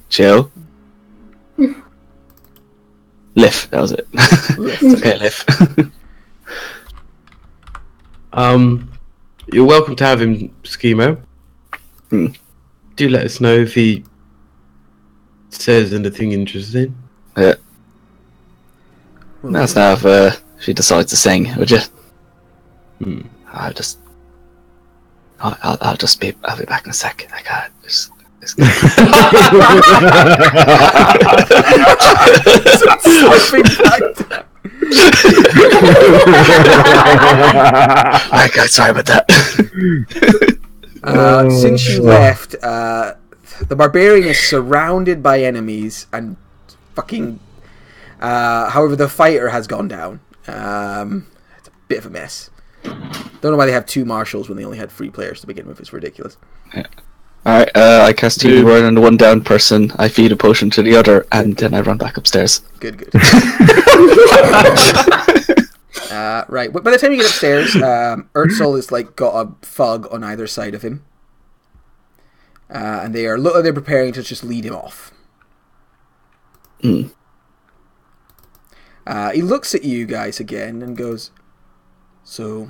Lift, that was it. It's okay, Lift. You're welcome to have him, Schemo. Do let us know if he says anything interesting. Yeah. That's now if she decides to sing, would you? I'll be back in a sec. I got just. Okay, sorry about that. Since you left, the barbarian is surrounded by enemies and fucking. However, the fighter has gone down. It's a bit of a mess. Don't know why they have 2 marshals when they only had 3 players to begin with. It's ridiculous. Yeah. Alright, I cast healing word on the one down person, I feed a potion to the other, and then I run back upstairs. Good. Right, but by the time you get upstairs, Urtzel is like got a fog on either side of him. And they're preparing to just lead him off. He looks at you guys again and goes, so...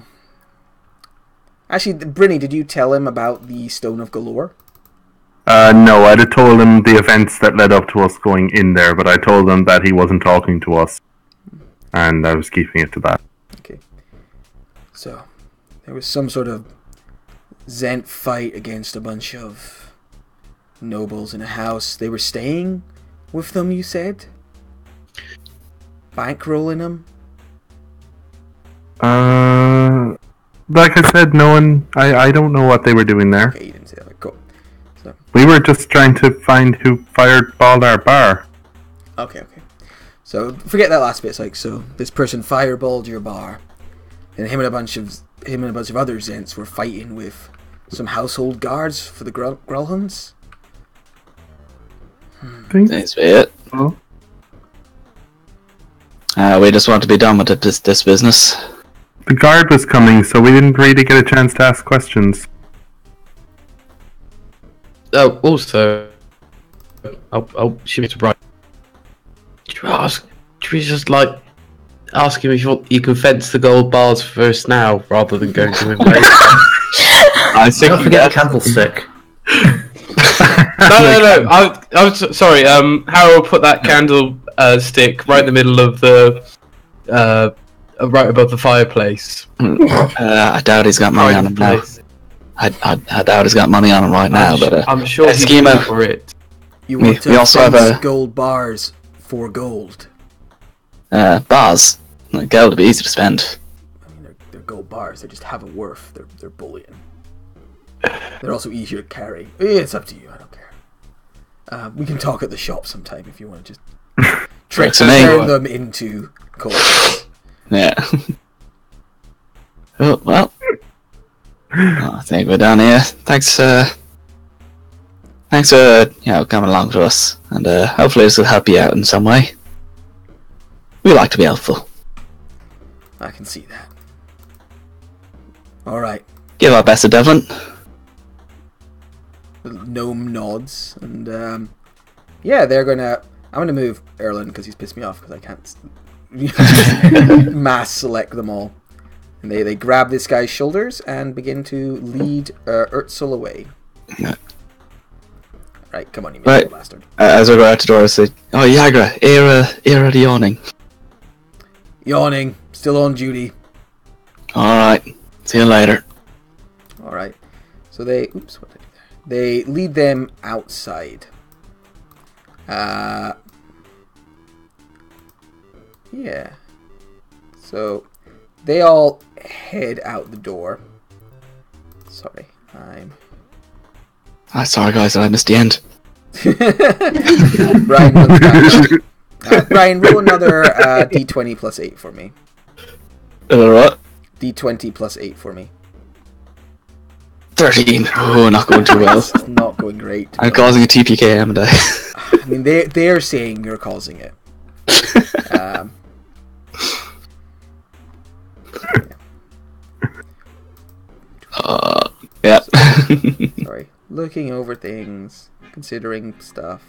Actually, Brynny, did you tell him about the Stone of Galore? No, I'd have told him the events that led up to us going in there, but I told him that he wasn't talking to us, and I was keeping it to that. Okay. So, there was some sort of Zent fight against a bunch of nobles in a house. They were staying with them, you said? Bankrolling them? Like I said, no one. I don't know what they were doing there. Okay, you didn't say that. Cool. We were just trying to find who fireballed our bar. Okay. So forget that last bit. It's like, so this person fireballed your bar, and him and a bunch of other Zents were fighting with some household guards for the Gralhunds. That's it. Oh. We just want to be done with this business. The guard was coming, so we didn't really get a chance to ask questions. Oh, also, I'll shoot it to Brian. Should we just ask him if you can fence the gold bars first now, rather than going to him later? I think Don't forget the candlestick. No. I was sorry. Harold put that candle stick right in the middle of the right above the fireplace. I doubt he's got money on him now. I doubt he's got money on him right now, but I'm sure he's schema for it. You want we to also fence have a- gold bars for gold. bars. Gold would be easy to spend. I mean, they're gold bars. They just have a worth. They're bullion. They're also easier to carry. It's up to you. I don't care. We can talk at the shop sometime if you want to just turn them into gold. Yeah. Oh, well. I think we're done here. Thanks for coming along to us, and hopefully this will help you out in some way. We like to be helpful. I can see that. All right. Give our best to Devlin. The gnome nods, and yeah, I'm gonna move Erlen because he's pissed me off because I can't mass select them all. And they grab this guy's shoulders and begin to lead Urtsul away. Yeah. Right, come on, you Right. bastard. As we go out the door, I say, "Oh, Yagra, era the yawning." Yawning, still on duty. Alright, see you later. All right. So they, what did I do there? They lead them outside. Yeah. So they all head out the door. Sorry, Sorry guys, I missed the end. Brian looks back. Brian, roll another D20 plus 8 for me. What? D20 plus 8 for me. 13. Oh, not going too well. It's not going great. I'm causing a TPK, haven't I? I mean, they're saying you're causing it. Yeah. Sorry. Looking over things, considering stuff.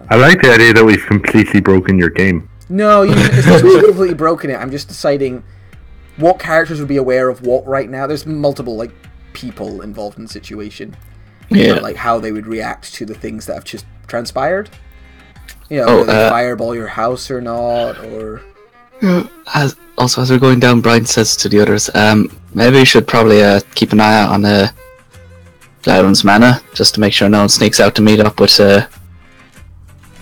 I like the idea that we've completely broken your game. No, it's not completely broken it. I'm just deciding what characters would be aware of what right now. There's multiple people involved in the situation. Yeah. Like how they would react to the things that have just transpired. Whether they fireball your house or not, or As we're going down, Brian says to the others, maybe we should probably keep an eye out on Cloudland's Manor, just to make sure no one sneaks out to meet up with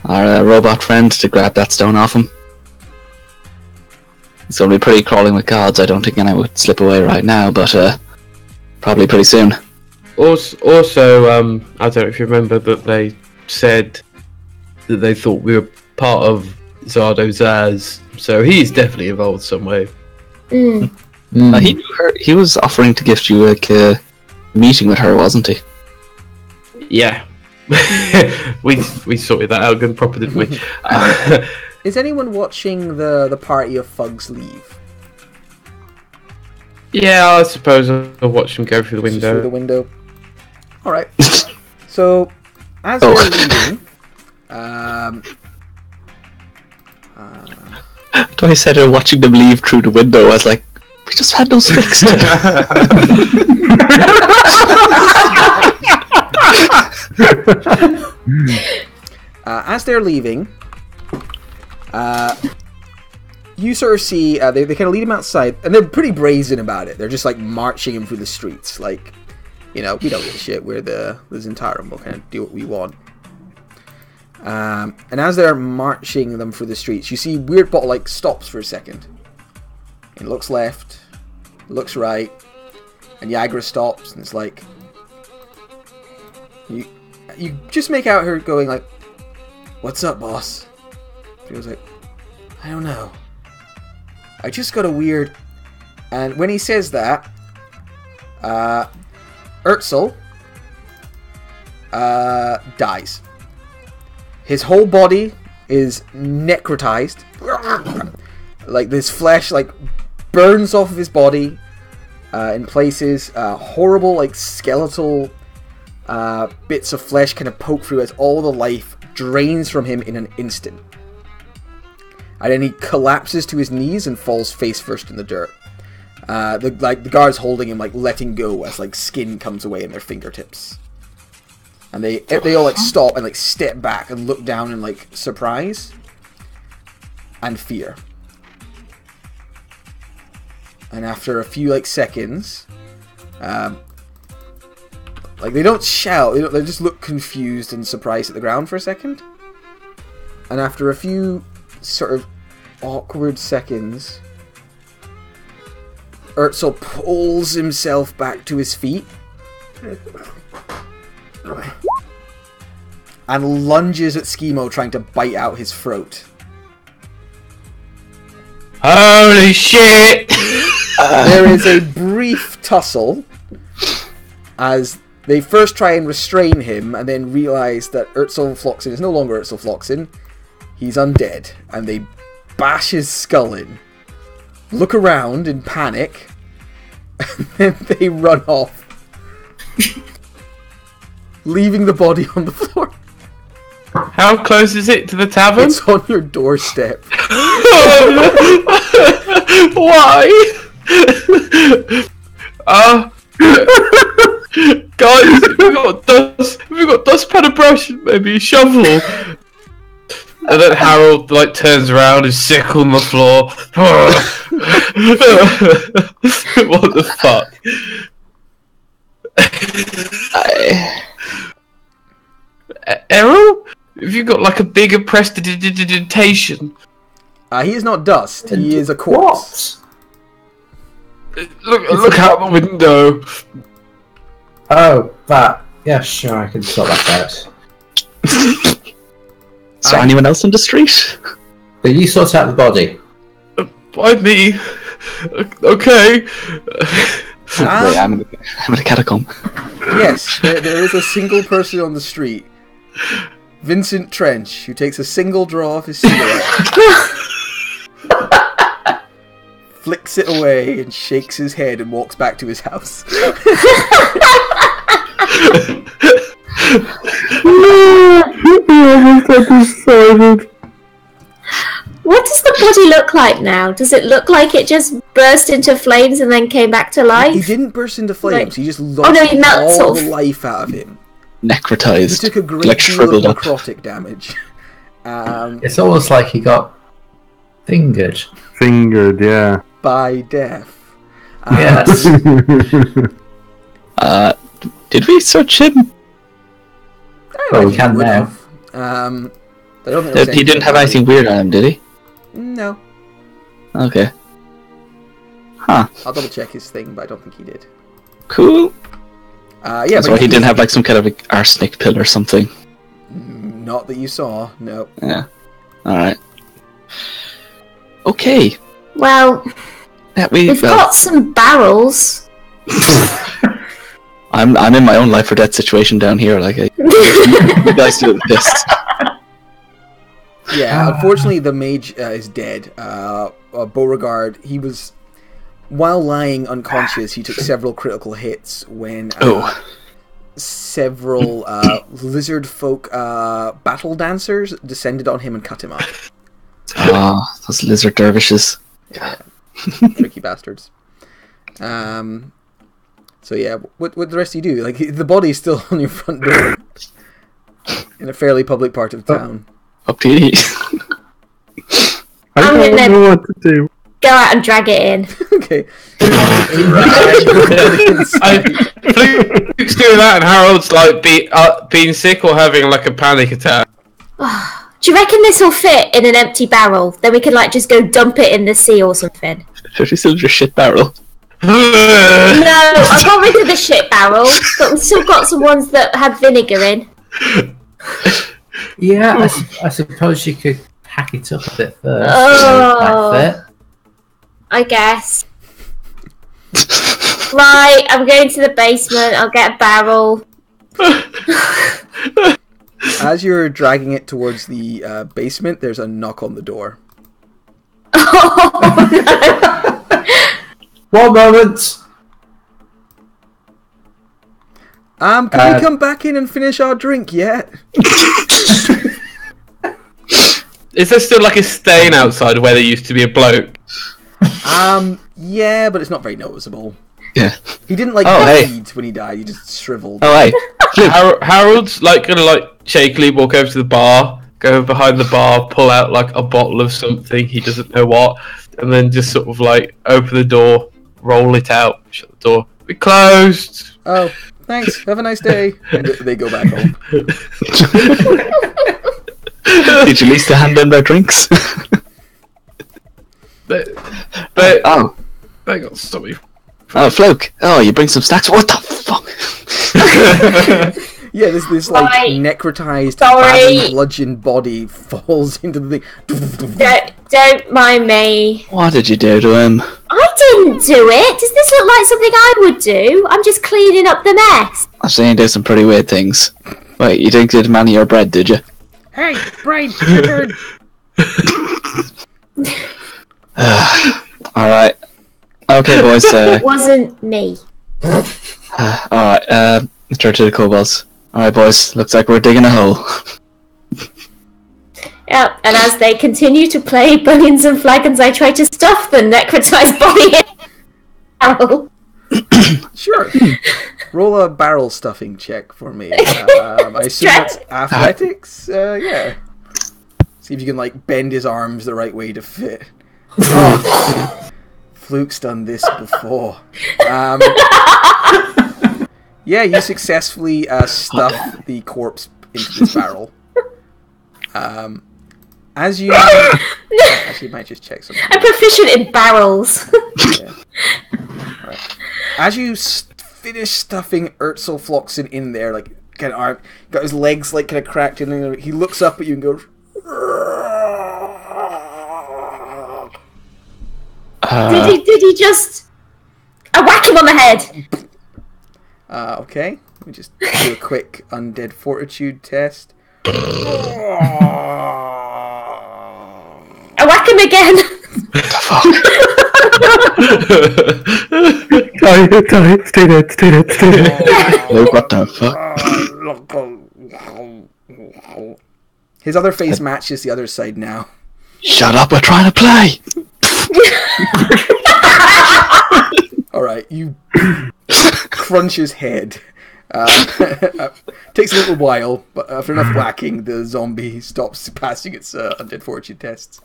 our robot friend to grab that stone off him. It's going to be pretty crawling with gods. I don't think anyone would slip away right now, but probably pretty soon. Also, I don't know if you remember that they said that they thought we were part of Zardo Zaz, so he's definitely involved some way. He knew her. He was offering to gift you a meeting with her, wasn't he? Yeah. we sorted that out good and proper, didn't we? Is anyone watching the party of thugs leave? Yeah, I suppose I'll watch them go through the Just window. through the window. All right. So as they're leaving, When I said watching them leave through the window, I was like, we just had those fixed. as they're leaving, you sort of see they kind of lead him outside, and they're pretty brazen about it. They're just marching him through the streets, we don't give a shit. We're the Zentarum. We'll kind of do what we want. And as they're marching them through the streets, you see Weirdbot stops for a second. It looks left, looks right, and Yagra stops, and it's You just make out her going like, "What's up, boss?" She was like, "I don't know. I just got a weird..." And when he says that, Urtzel dies. His whole body is necrotized. Like, this flesh, like, burns off of his body in places. Horrible, like, skeletal bits of flesh kind of poke through as all the life drains from him in an instant. And then he collapses to his knees and falls face first in the dirt. The guards holding him, like, letting go as, like, skin comes away in their fingertips. And they all, like, stop and, like, step back and look down in, like, surprise and fear. And after a few, like, seconds, like, they don't shout, they just look confused and surprised at the ground for a second. And after a few sort of awkward seconds, Urtzel pulls himself back to his feet and lunges at Schemo, trying to bite out his throat. Holy shit! There is a brief tussle as they first try and restrain him and then realise that Urtzel Floxin is no longer Urtzel Floxin. He's undead, and they bash his skull in, look around in panic, and then they run off, leaving the body on the floor. How close is it to the tavern? It's on your doorstep. Why? Guys, we got dustpan and brush, maybe a shovel. And then Harold, like, turns around, is sick on the floor. What the fuck? Errol? Have you got, like, a bigger prestidigitation? He is not dust. He is a corpse. Look out the window. Oh, that. Yeah, sure, I can sort that out. Is there anyone else in the street? But you sort out the body. By me. Okay. Wait, I'm in a catacomb. Yes, there is a single person on the street. Vincent Trench, who takes a single draw of his cigarette, flicks it away and shakes his head and walks back to his house. What does the body look like now? Does it look like it just burst into flames and then came back to life? He didn't burst into flames. Like, he just lost he melts all off. the life out of him. Necrotized. He took a great like deal of shriveled up. necrotic damage. It's almost like he got fingered. Fingered, yeah. By death. Yes. Did we search him? Well, we can now. I don't think He didn't have anything weird on him, did he? No. Okay. Huh. I'll double check his thing, but I don't think he did. Cool. Yeah, So but he didn't have like some kind of like arsenic pill or something. Not that you saw, no. Yeah. Alright. Okay. Well, Yeah, we've got some barrels. I'm in my own life or death situation down here. Like, you guys do this. Yeah, unfortunately the mage is dead. Beauregard, he was... While lying unconscious, he took several critical hits when several lizard folk battle dancers descended on him and cut him up. Those lizard dervishes. Yeah. Tricky bastards. So yeah, what the rest do you do? Like, the body's still on your front door in a fairly public part of town. Up to you. I don't know what to do. Go out and drag it in. Okay. Fluke's doing that and Harold's like being sick or having like a panic attack. Do you reckon this will fit in an empty barrel? Then we could like just go dump it in the sea or something. 50 cylinder shit barrel. No, I got rid of the shit barrel, but we've still got some ones that had vinegar in. Yeah, I suppose you could hack it up a bit first. Oh. I guess. Right, I'm going to the basement. I'll get a barrel. As you're dragging it towards the basement, there's a knock on the door. Oh, no. 1 moment. Can we come back in and finish our drink yet? Is there still like a stain outside where there used to be a bloke? Yeah, but it's not very noticeable. Yeah. He didn't like hey. bleed when he died. He just shriveled. Oh, hey. Harold's like gonna like shakily walk over to the bar, go behind the bar, pull out like a bottle of something he doesn't know what, and then just sort of like open the door, roll it out, shut the door. We're closed. Oh, thanks. Have a nice day. And they go back home. Did you at least hand in their drinks? But Oh. they got something. Oh, Floke. Oh, you bring some snacks? What the fuck? Yeah, this like Right. necrotized, Sorry. badly bludgeoned body falls into the thing. Don't mind me. What did you do to him? I didn't do it. Does this look like something I would do? I'm just cleaning up the mess. I've seen you do some pretty weird things. Wait, you didn't give Manny your bread, did you? Hey, Brain, your turn. Alright. Okay, boys. It wasn't me. Alright, turn to the kobolds. Alright, boys. Looks like we're digging a hole. Yep, and as they continue to play Bunnions and Flagons, I try to stuff the necrotized body in a barrel. Sure. Roll a barrel stuffing check for me. I assume that's athletics? Yeah. See if you can, like, bend his arms the right way to fit. Oh. Fluke's done this before. Yeah, you successfully stuff the corpse into this barrel. As you... Actually, you might just check something. I'm proficient in barrels. Yeah. Right. As you finish stuffing Urtzel Floxen in there, like, kind of arm, got his legs, like, kind of cracked in, and he looks up at you and goes... Did he just... I whack him on the head! Okay. Let me just do a quick undead fortitude test. I whack him again! What the fuck? Stay dead. Luke, what the fuck? His other face matches the other side now. Shut up, we're trying to play! Alright, you crunch his head. Takes a little while, but after enough whacking, the zombie stops passing its undead fortitude tests.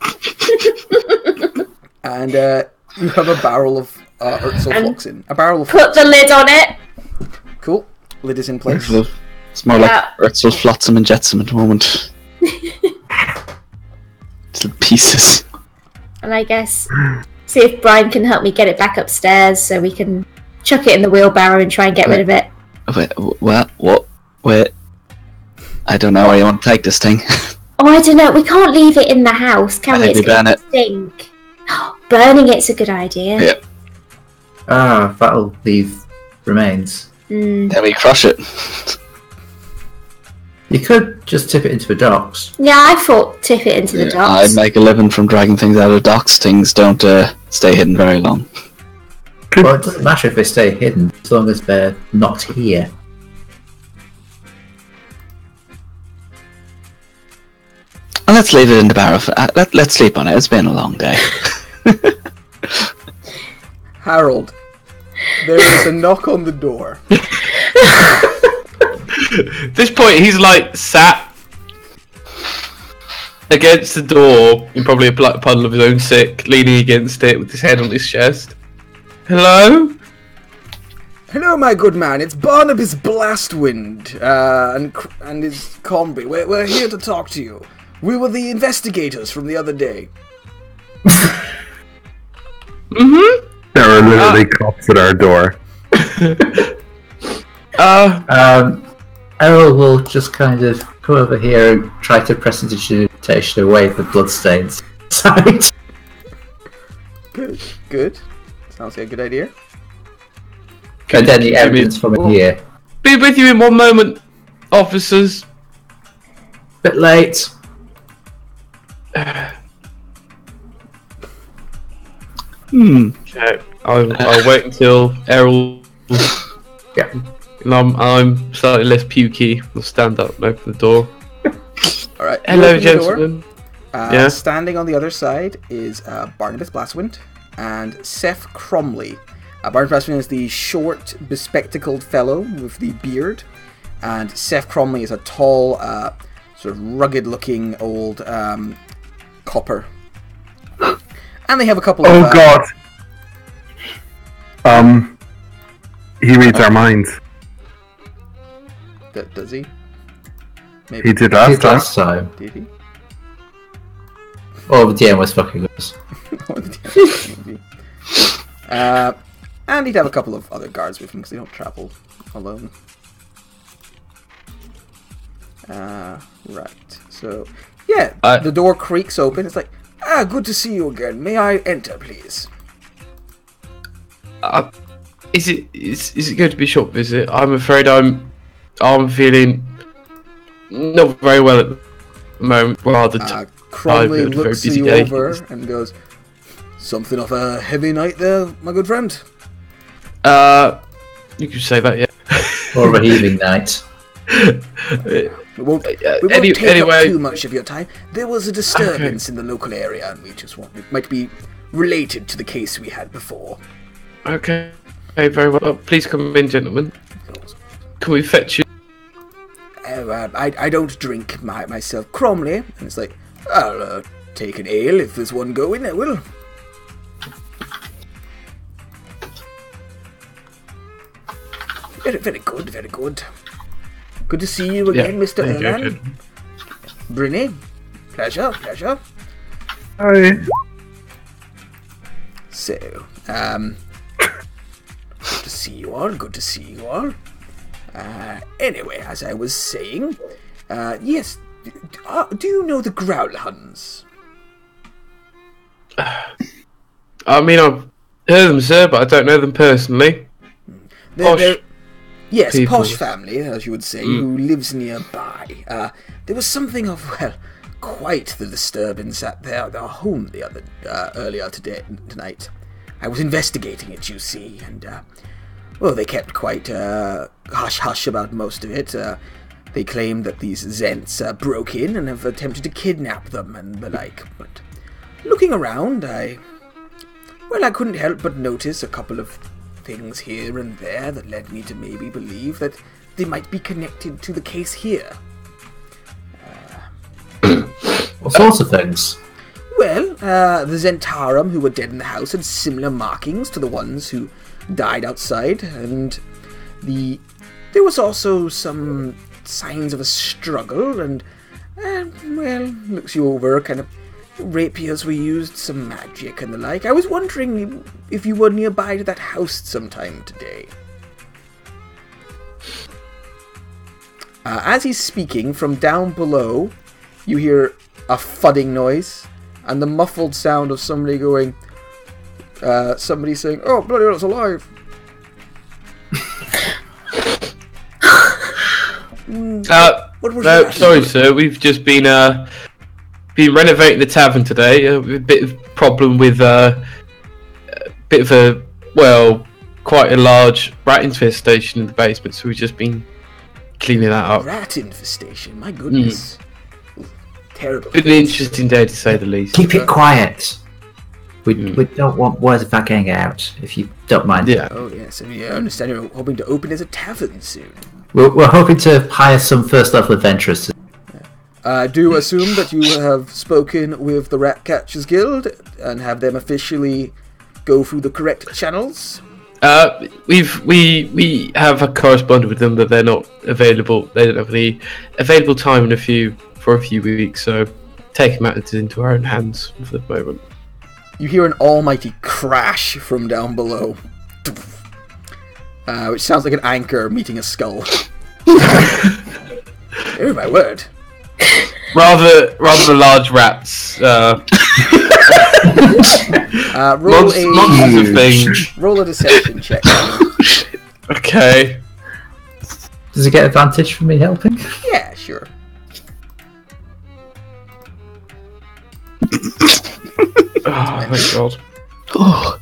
And you have a barrel of Urtzel Floxen. A barrel of Put the lid on it. Cool. Lid is in place. It's more like Urtzel Flotsam and Jetsam at the moment. Little pieces. And I guess see if Brian can help me get it back upstairs so we can chuck it in the wheelbarrow and try and get rid of it. Wait, what? Wait. I don't know where you want to take this thing. Oh, I don't know. We can't leave it in the house, can we? Maybe It's going burn to it. stink. Burning it's a good idea. Yeah. That'll leave remains. Mm. Then we crush it. You could just tip it into the docks. Yeah, I thought tip it into the docks. I'd make a living from dragging things out of docks. Things don't stay hidden very long. Well, it doesn't matter if they stay hidden, as long as they're not here. And let's leave it in the barrel. Let's sleep on it. It's been a long day. Harold, there is a knock on the door. At this point, he's like sat against the door in probably a black puddle of his own sick, leaning against it with his head on his chest. Hello? Hello, my good man. It's Barnabas Blastwind and his combi. We're here to talk to you. We were the investigators from the other day. Mm-hmm. There are literally cops at our door. Errol will just kind of come over here and try to prestidigitation away the bloodstains. Good. Sounds like a good idea. And then the evidence from here. Be with you in one moment, officers. Bit late. Okay, I'll wait until Errol. Yeah. And I'm slightly less pukey. We'll stand up and open the door. All right. Hello, you open the door. gentlemen. Yeah. Standing on the other side is Barnabas Blastwind and Seth Cromley. Barnabas Blastwind is the short, bespectacled fellow with the beard, and Seth Cromley is a tall, sort of rugged-looking old copper. And they have a couple of... Oh God! He reads our minds. Does he? Maybe. He did last time. Did he? Oh, the DM was fucking us. And he'd have a couple of other guards with him because they don't travel alone. Right. So, yeah, the door creaks open. It's like, good to see you again. May I enter, please? Is it going to be a short visit? I'm afraid I'm feeling not very well at the moment. Rather Cromley tired. looks Very busy you day. over and goes, "Something of a heavy night there, my good friend." You could say that, yeah. Or a heaving night. We won't take up too much of your time. There was a disturbance in the local area, and we just want it might be related to the case we had before. Okay, very well. Please come in, gentlemen. Can we fetch you? I don't drink myself, Cromley. And it's like, I'll take an ale if there's one going. I will. Very good, very good. Good to see you again, Mr. Ernan. Brynny, pleasure. Hi. So, good to see you all. Anyway, as I was saying, yes, do you know the Gralhunds? I mean, I've heard of them, sir, but I don't know them personally. Yes, people. posh family, as you would say, who lives nearby. There was something of, quite the disturbance at their home earlier tonight. I was investigating it, you see, and, they kept quite hush-hush about most of it. They claimed that these Zents broke in and have attempted to kidnap them and the like, but looking around, I couldn't help but notice a couple of things here and there that led me to maybe believe that they might be connected to the case here. What sorts of things? Well, the Zentarum who were dead in the house had similar markings to the ones who died outside, and there was also some signs of a struggle, and, looks you over, kind of rapiers were used, some magic and the like. I was wondering if you were nearby to that house sometime today. As he's speaking, from down below, you hear a thudding noise, and the muffled sound of somebody going, somebody saying, "Oh, bloody hell, it's alive!" What was that? Sorry, sir. We've just been renovating the tavern today. A bit of problem with quite a large rat infestation in the basement. So we've just been cleaning that up. Rat infestation, my goodness. Terrible. Been an interesting day to say the least. Keep it quiet. We don't want words of that getting out, if you don't mind. Yeah. Oh, yes. I understand you're hoping to open as a tavern soon. We're hoping to hire some first-level adventurers. I do assume that you have spoken with the Rat Catchers Guild and have them officially go through the correct channels. We have corresponded with them that they're not available. They don't have the available time for a few weeks, so taking matters into our own hands for the moment. You hear an almighty crash from down below, which sounds like an anchor meeting a skull. Oh my word! Rather large rats. Monsters of things. Roll a deception check. Okay. Does he get advantage for me helping? Yeah, sure. Oh my god. Oh,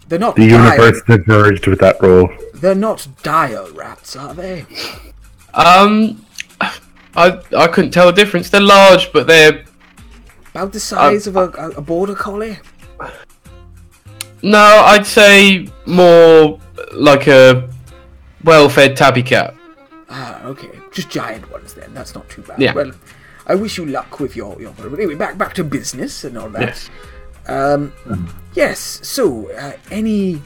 They're not The dire. universe diverged with that roll. They're not dire rats, are they? I couldn't tell the difference. They're large, but they're About the size of a border collie? no. I'd say more like a well-fed tabby cat. Ah, okay. Just giant ones then. That's not too bad. Yeah. Well, I wish you luck with your but anyway, back to business and all that. Yes. Yes. So, any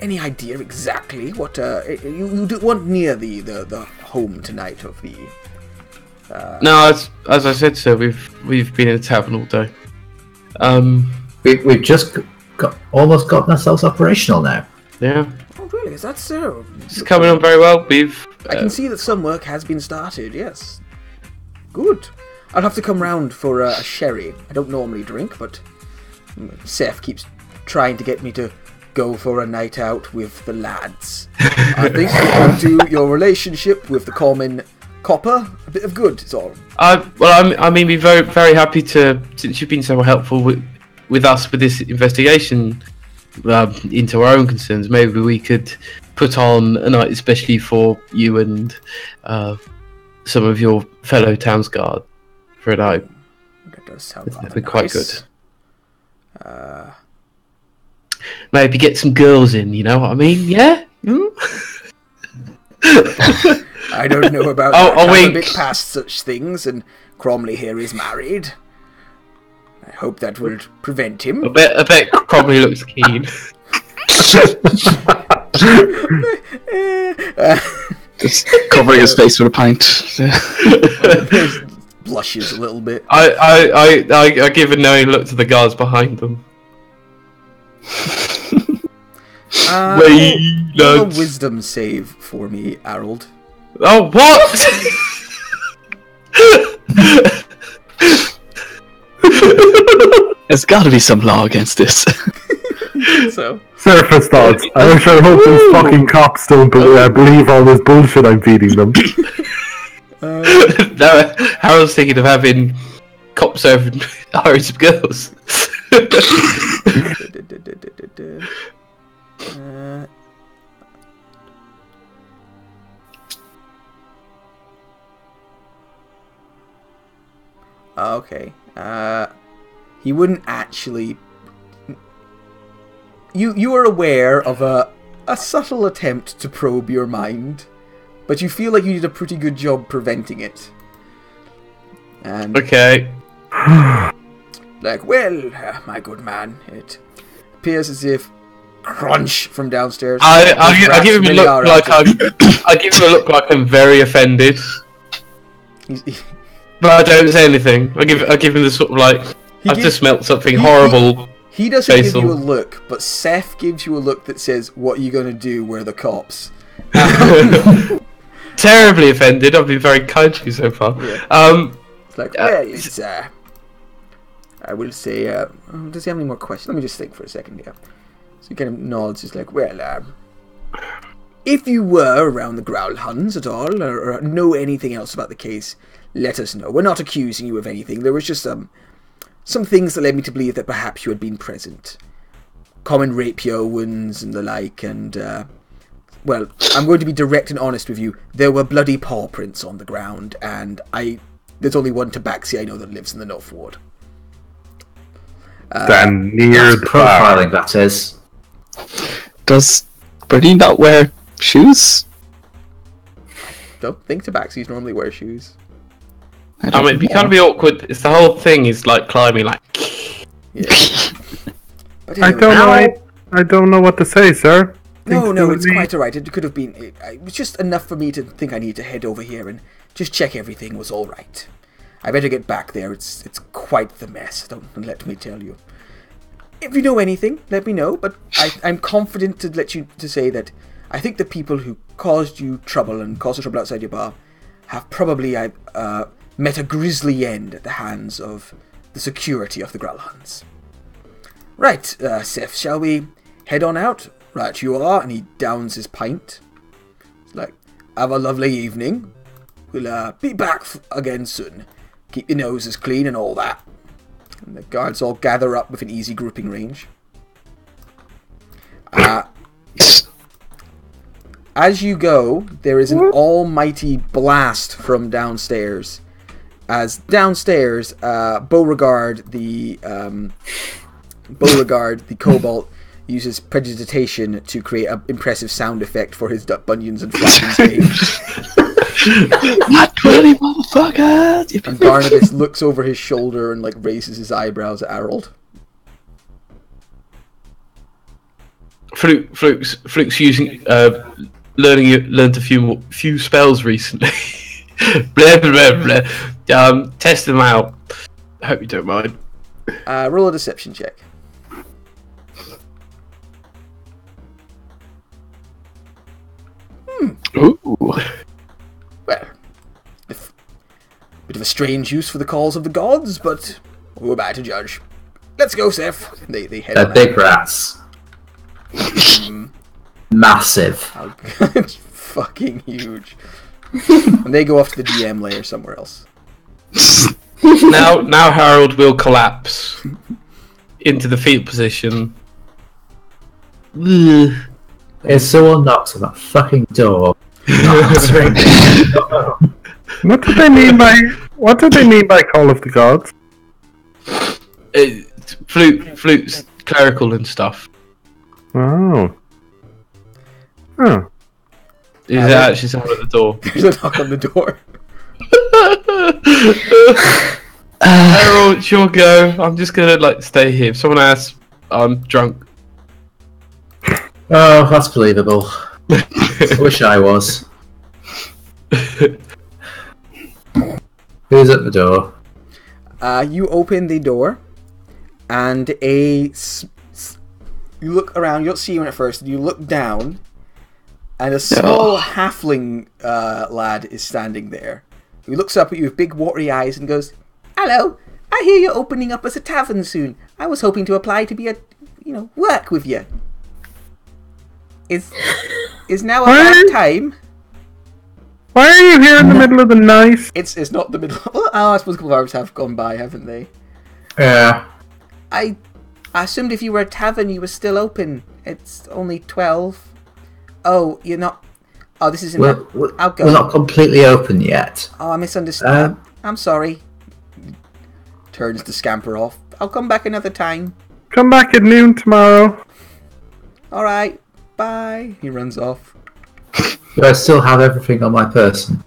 idea exactly what you do want near the home tonight of the? No, as I said, sir, we've been in the tavern all day. We've just almost gotten ourselves operational now. Yeah, Oh, really? Is that so? it's coming on very well. I can see that some work has been started. Yes. Good. I'll have to come round for a sherry. I don't normally drink, but Seth keeps trying to get me to go for a night out with the lads. I think it'll do your relationship with the common copper a bit of good, is all. We're very, very happy to, since you've been so helpful with us with this investigation into our own concerns. Maybe we could put on a night especially for you and some of your fellow townsguard for a night. That does sound That'd rather be quite nice. good. Maybe get some girls in, you know what I mean? Yeah? I don't know about Oh, that. a I'm wink. a bit past such things, and Cromley here is married. I hope that will prevent him. I bet probably looks keen. just covering his face with a pint. Blushes a little bit. I give a knowing look to the guards behind them. Wait, roll a lads. wisdom save for me, Harold. Oh, what? There's got to be some law against this. So, Surface thoughts. I sure hope those fucking cops don't believe all this bullshit I'm feeding them. No, Harold's thinking of having cops over hundreds of girls. Okay. He wouldn't actually. You are aware of a subtle attempt to probe your mind, but you feel like you did a pretty good job preventing it. And Okay. like, well, my good man, it appears as if crunch from downstairs. I give him a look like I give him a look like I'm very offended, but I don't say anything. I give him the sort of like I've just smelt something horrible. He doesn't give Basil. you a look, but Seth gives you a look that says, "What are you gonna do? We're the cops." Terribly offended. I've been very kind to you so far. Yeah. It's like, well, it's I will say, does he have any more questions? Let me just think for a second here. So he kind of nods, just like, well, if you were around the Gralhunds at all, or know anything else about the case, let us know. We're not accusing you of anything. There was just some things that led me to believe that perhaps you had been present. Common rapier wounds and the like, and, well, I'm going to be direct and honest with you. There were bloody paw prints on the ground, and there's only one tabaxi I know that lives in the North Ward. Stand near the bar. Profiling, that is. Does Bernie not wear shoes? Don't think tabaxis normally wear shoes. I mean, it'd be kind of be awkward. It's the whole thing is like climbing, like. Yeah. But I anyway, don't know. I don't know what to say, sir. No, it's quite alright. It could have been. It was just enough for me to think I need to head over here and just check everything was alright. I better get back there. It's quite the mess. Don't let me tell you. If you know anything, let me know. But I'm confident to let you to say that I think the people who caused you trouble and caused the trouble outside your bar have probably met a grisly end at the hands of the security of the Gralhunds. Right, Sif, shall we head on out? Right, you are, and he downs his pint. He's like, have a lovely evening. We'll be back again soon. Keep your noses clean and all that. And the guards all gather up with an easy grouping range. As you go, there is an almighty blast from downstairs. As downstairs, Beauregard, the kobold, uses prestidigitation to create an impressive sound effect for his bunions and flapping game. Not really, motherfucker! And Barnabas looks over his shoulder and raises his eyebrows at Harold. Fluke's using learned a few spells recently. Blah blah blah. Test them out. Hope you don't mind. Roll a deception check. Ooh. Well, bit of a strange use for the calls of the gods, but who am I to judge? Let's go, Seth. They head They're on big rats. Massive. Fucking huge. And they go off to the DM layer somewhere else. Now Harold will collapse into the fetal position. If someone knocks on that fucking door, not answering. What do they mean by Call of the Gods? Fluke's clerical and stuff. Oh. Oh. Is actually someone at the door? There's a knock on the door. Harold, it's your go. I'm just gonna stay here. If someone asks, I'm drunk. Oh, that's believable. Wish I was. Who's at the door? You open the door, and you look around. You don't see anyone at first. You look down, and a small halfling lad is standing there. He looks up at you with big watery eyes and goes, "Hello, I hear you're opening up as a tavern soon. I was hoping to apply to be work with you. Is now a bad time?" Why are you here in the middle of the night? It's not the middle. Well, I suppose a couple of hours have gone by, haven't they? Yeah. I assumed if you were a tavern, you were still open. It's only 12. Oh, you're not. Oh, this isn't. I'll go. We're not completely open yet. Oh, I misunderstood. I'm sorry. Turns to scamper off. I'll come back another time. Come back at noon tomorrow. All right. Bye. He runs off. Do I still have everything on my person?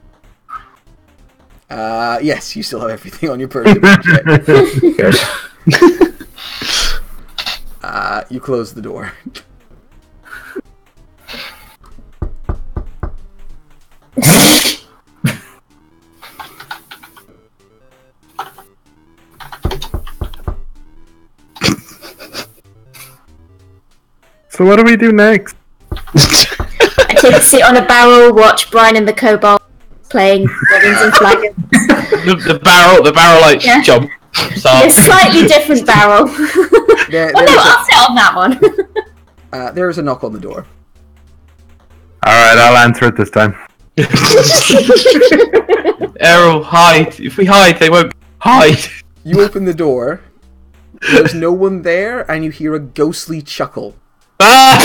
Yes, you still have everything on your person. Good. You close the door. So what do we do next? I take a seat on a barrel, watch Brian and the kobold playing dragons and flagons. The barrel jump. A slightly different barrel. I'll sit on that one. There is a knock on the door. Alright, I'll answer it this time. Errol, hide. If we hide, they won't hide. You open the door. There's no one there, and you hear a ghostly chuckle. I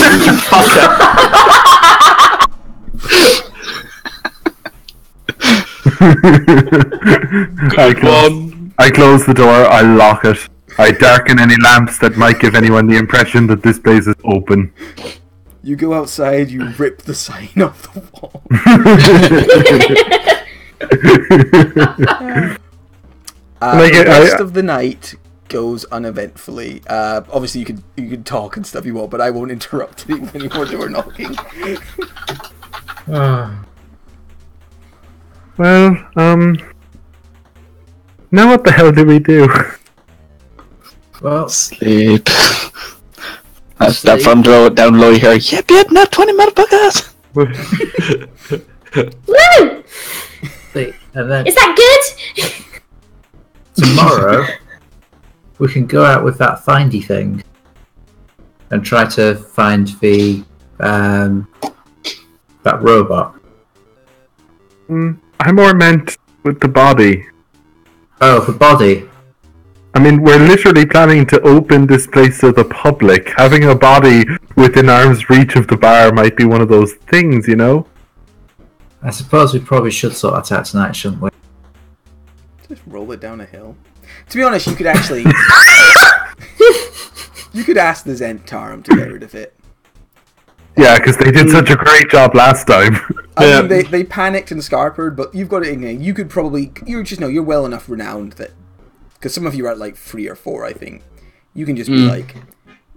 close the door, I lock it. I darken any lamps that might give anyone the impression that this place is open. You go outside, you rip the sign off the wall. The rest of the night goes uneventfully. Obviously, you can talk and stuff you want, but I won't interrupt you with any more door knocking. Well, now what the hell do we do? Well, sleep. Honestly, from down low here. Yep, not 20 motherfuckers. Woo! and then Is that good? tomorrow we can go out with that findy thing and try to find the that robot. I more meant with the body. Oh, the body. I mean, we're literally planning to open this place to the public. Having a body within arm's reach of the bar might be one of those things, you know? I suppose we probably should sort that out tonight, shouldn't we? Just roll it down a hill. To be honest, you could actually... you could ask the Zentarum to get rid of it. Yeah, because they did such a great job last time. I mean, they panicked and scarpered, but you've got it in there. You could probably... You're well enough renowned that... Because some of you are at like 3 or 4, I think. You can just be like,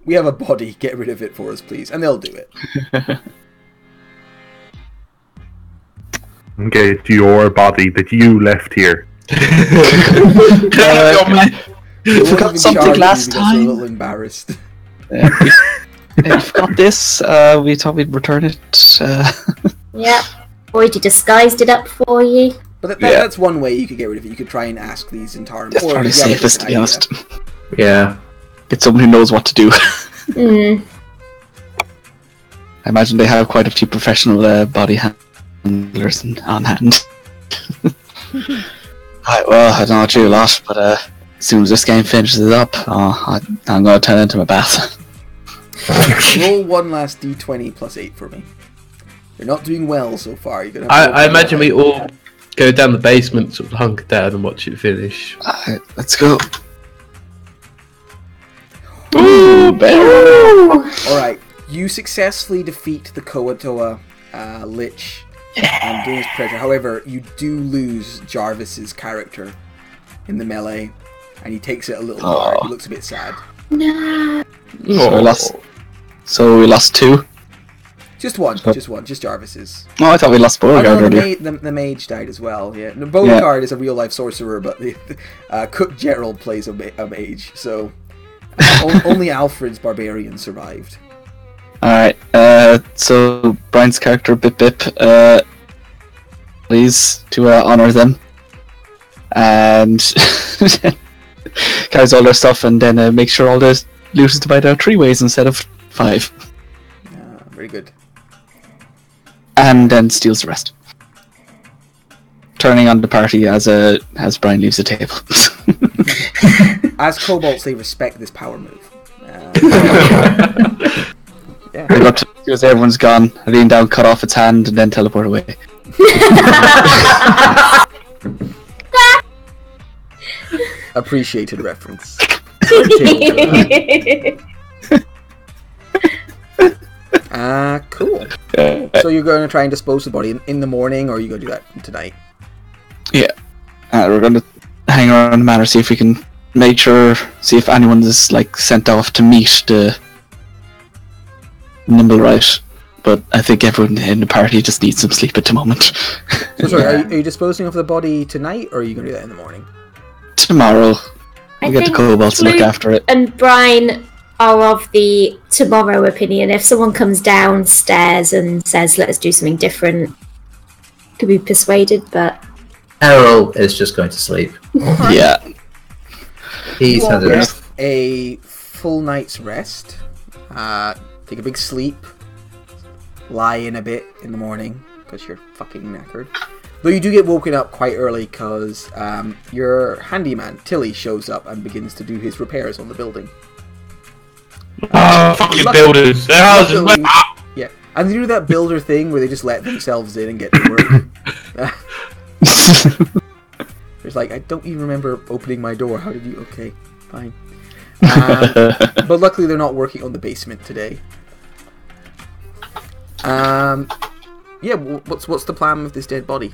we have a body, get rid of it for us, please. And they'll do it. Okay, it's your body that you left here. You forgot something last I'm a time. little embarrassed. We forgot this. We thought we'd return it. Yeah. Already disguised it up for you. But that's one way you could get rid of it. You could try and ask these Zentarum. That's probably safest, to be honest. Yeah. Get someone who knows what to do. Mm. I imagine they have quite a few professional body handlers on hand. Right, well, I don't know you a lot, but as soon as this game finishes up, I'm going to turn into my bath. Roll one last d20 plus 8 for me. You're not doing well so far. You're gonna I imagine we all go down the basement, sort of hunker down and watch it finish. Alright, let's go. Alright, you successfully defeat the Koatoa Lich and gain his treasure. However, you do lose Jarvis's character in the melee, and he takes it a little hard. He looks a bit sad. No. So we lost 2? Just Jarvis's. Oh, I thought we lost Beauregard earlier. The mage died as well, yeah. No, Beauregard is a real-life sorcerer, but Cook Gerald plays a mage, so only Alfred's barbarian survived. Alright, so Brian's character, Bip Bip, please, to honour them. And carries all their stuff and then make sure all the loot is divided out 3 ways instead of 5. Very good. And then steals the rest. Turning on the party as Brian leaves the table. As kobolds, they respect this power move. Yeah. I go up to as everyone's gone, I lean down, cut off its hand, and then teleport away. Appreciated reference. Cool. So you're going to try and dispose of the body in the morning, or are you going to do that tonight? Yeah. We're going to hang around the manor, see if we can see if anyone is sent off to meet the Nimblewright. But I think everyone in the party just needs some sleep at the moment. So sorry, are you disposing of the body tonight, or are you going to do that in the morning? Tomorrow. We'll get the kobolds to look after it. And Brian are of the tomorrow opinion. If someone comes downstairs and says, let's do something different, could be persuaded, but... Errol is just going to sleep. Yeah. He's had a full night's rest. Take a big sleep. Lie in a bit in the morning, because you're fucking knackered. Though you do get woken up quite early, because your handyman, Tilly, shows up and begins to do his repairs on the building. Oh, fucking builders! Their houses Luckily, yeah, and they do that builder thing where they just let themselves in and get to work. It's like, I don't even remember opening my door. How did you? Okay, fine. But luckily, they're not working on the basement today. Yeah, what's the plan with this dead body?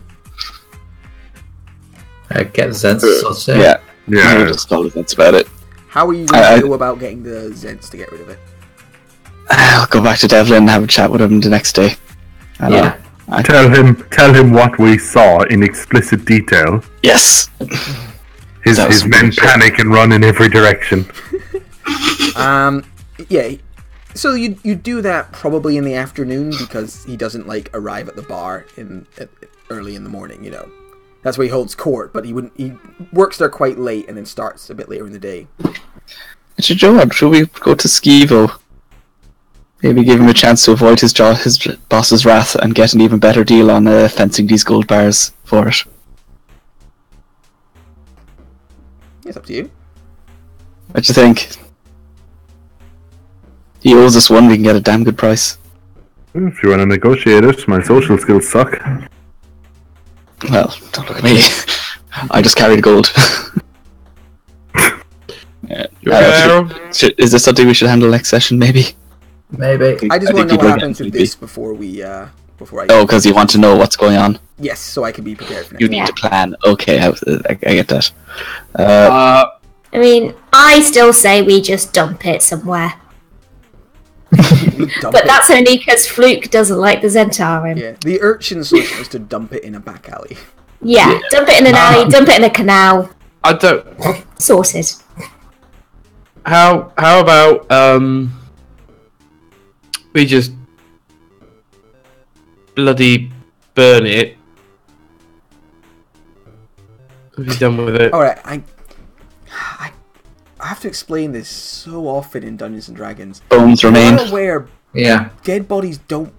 Get the Zents sorted out. Yeah. Just call that's about it. How are you going to go about getting the Zents to get rid of it? I'll go back to Devlin and have a chat with him the next day. Tell him what we saw in explicit detail. Yes. His men panic and run in every direction. Yeah, So you do that probably in the afternoon because he doesn't like arrive at the bar early in the morning. You know, that's where he holds court. But he works there quite late and then starts a bit later in the day. Should we go to Skeevo? Maybe give him a chance to avoid his boss's wrath and get an even better deal on fencing these gold bars for it. It's up to you. What do you think? He owes us one, we can get a damn good price. If you want to negotiate it, my social skills suck. Well, don't look at me. I just carry the gold. Is this something we should handle next session, maybe? Maybe. I just want to know what happens with this before I. Oh, because you want to know what's going on. Yes, so I can be prepared for next. You need to plan. Okay, I get that. I mean, I still say we just dump it somewhere. But that's only because Fluke doesn't like the Zentarum. Yeah, the urchin solution is to dump it in a back alley. Yeah, dump it in an alley, dump it in a canal. I don't. Sorted. How about we just bloody burn it? Have you done with it? All right, I have to explain this so often in Dungeons and Dragons. Bones remain. I'm aware. Yeah. Dead bodies don't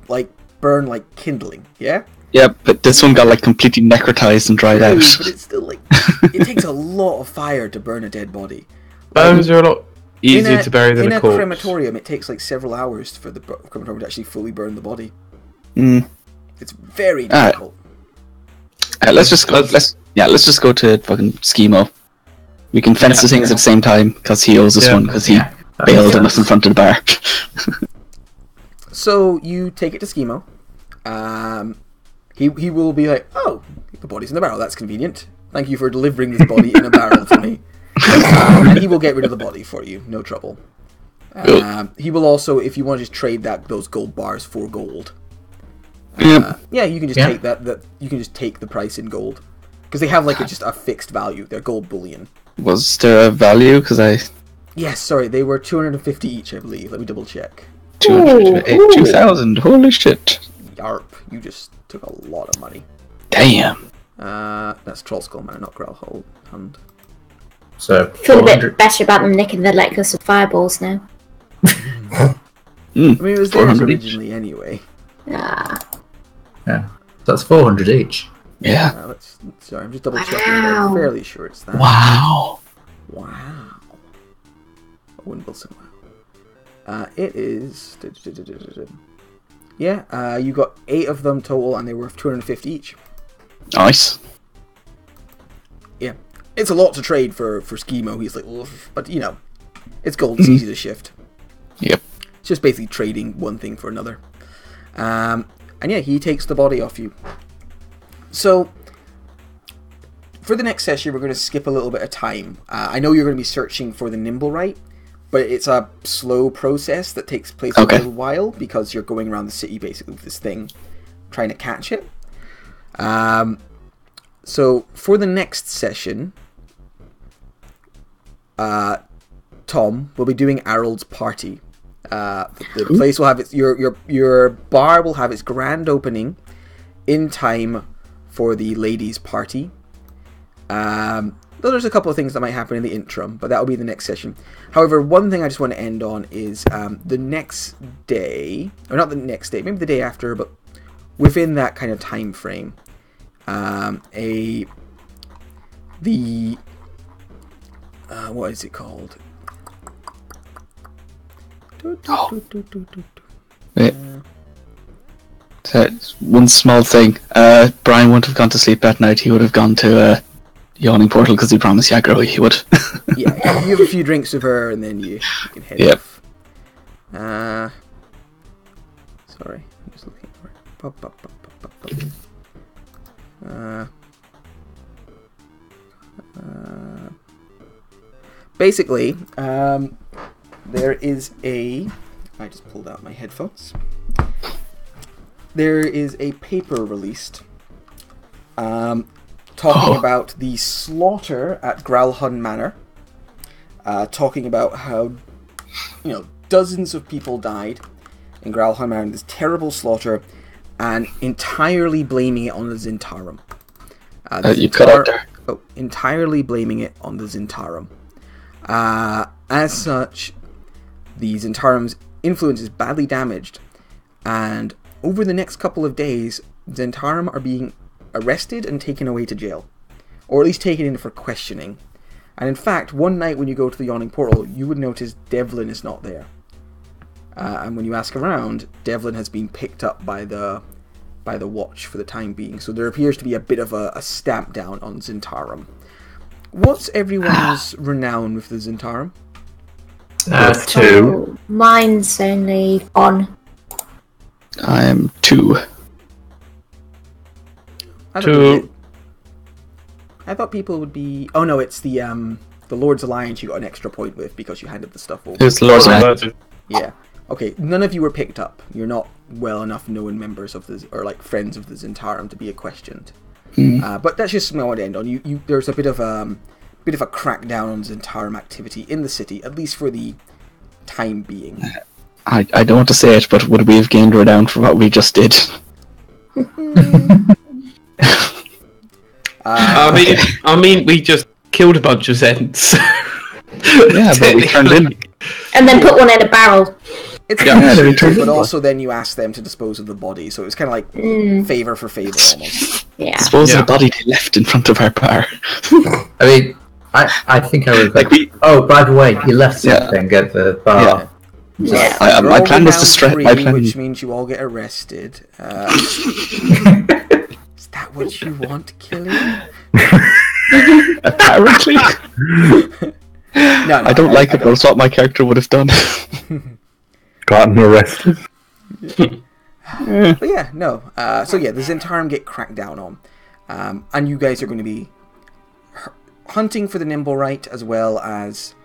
burn like kindling. Yeah. Yeah, but this one got completely necrotized and dried out. But it's still it takes a lot of fire to burn a dead body. Bones are a lot easier to bury than in a a corpse. crematorium, it takes several hours for the crematorium to actually fully burn the body. It's very difficult. Let's just go to fucking Schemo. We can fence the things at the same time because he owes us one because he bailed on us in front of the bar. So you take it to Schemo. He will be like, "Oh, the body's in the barrel. That's convenient. Thank you for delivering this body in a barrel to me." And he will get rid of the body for you, no trouble. He will also, if you want to just trade those gold bars for gold. You can just take that. You can just take the price in gold because they have just a fixed value. They're gold bullion. Was there a value? Yes, sorry, they were 250 each, I believe. Let me double check. 2,000. Holy shit! Yarp! You just took a lot of money. Damn. That's Trollskull Manor, not Gralhund. So feel a bit better about them nicking the necklace of fireballs now. I mean, it was theirs originally anyway. Yeah. So that's 400 each. Yeah. Sorry, I'm just double checking. I'm fairly sure it's that. Wow. Owen Wilson. Wow. It is. Yeah. You got 8 of them total, and they were worth 250 each. Nice. Yeah, it's a lot to trade for Schemo. He's like, oof. But it's gold. It's easy to shift. Yep. It's just basically trading one thing for another. And yeah, he takes the body off you. So, for the next session, we're going to skip a little bit of time. I know you're going to be searching for the Nimblewright, but it's a slow process that takes place a little while because you're going around the city basically with this thing, trying to catch it. So, for the next session, Tom will be doing Harold's party. The place will have your bar will have its grand opening in time for the ladies' party. Though there's a couple of things that might happen in the interim, but that will be the next session. However, one thing I just want to end on is the next day, or not the next day, maybe the day after, but within that kind of time frame, what is it called? Wait. One small thing. Brian wouldn't have gone to sleep that night. He would have gone to Yawning Portal because he promised Yagro he would. Yeah, you have a few drinks with her and then you can head off. Sorry, I'm just looking for it. Basically, there is a... I just pulled out my headphones. There is a paper released talking about the slaughter at Gralhund Manor. Talking about how, dozens of people died in Gralhund, this terrible slaughter, and entirely blaming it on the Zentarum. You cut out there. Oh, entirely blaming it on the Zentarum. As such, the Zentarum's influence is badly damaged, and over the next couple of days, Zentarum are being arrested and taken away to jail, or at least taken in for questioning. And in fact, one night when you go to the Yawning Portal, you would notice Devlin is not there. And when you ask around, Devlin has been picked up by the Watch for the time being. So there appears to be a bit of a stamp down on Zentarum. What's everyone's renown with the Zentarum? 2. Mine's only on. I'm 2. I thought people would be... Oh no, it's the Lord's Alliance you got an extra point with because you handed the stuff over. It's the Lord's Alliance. Yeah. Okay, none of you were picked up. You're not well enough known members of the... or like friends of the Zentarum to be questioned. But that's just something I want to end on. There's a bit of a crackdown on Zentarum activity in the city, at least for the time being. I don't want to say it, but would we have gained renown for what we just did? I mean, we just killed a bunch of Zents. Yeah, but we turned in. And then put one in a barrel. It's but also then you ask them to dispose of the body, so it's kind of like favor for favor almost. Yeah. Dispose of the body they left in front of our bar. I mean, I think I would. Like we. Oh, by the way, you left something at the bar. Yeah. My plan was to stress. Which means you all get arrested. Is that what you want, Killian? Apparently. No, I don't like it, but it's what my character would have done. Gotten arrested. But yeah, no. So yeah, the Zentarum get cracked down on. And you guys are going to be hunting for the Nimblewright, as well as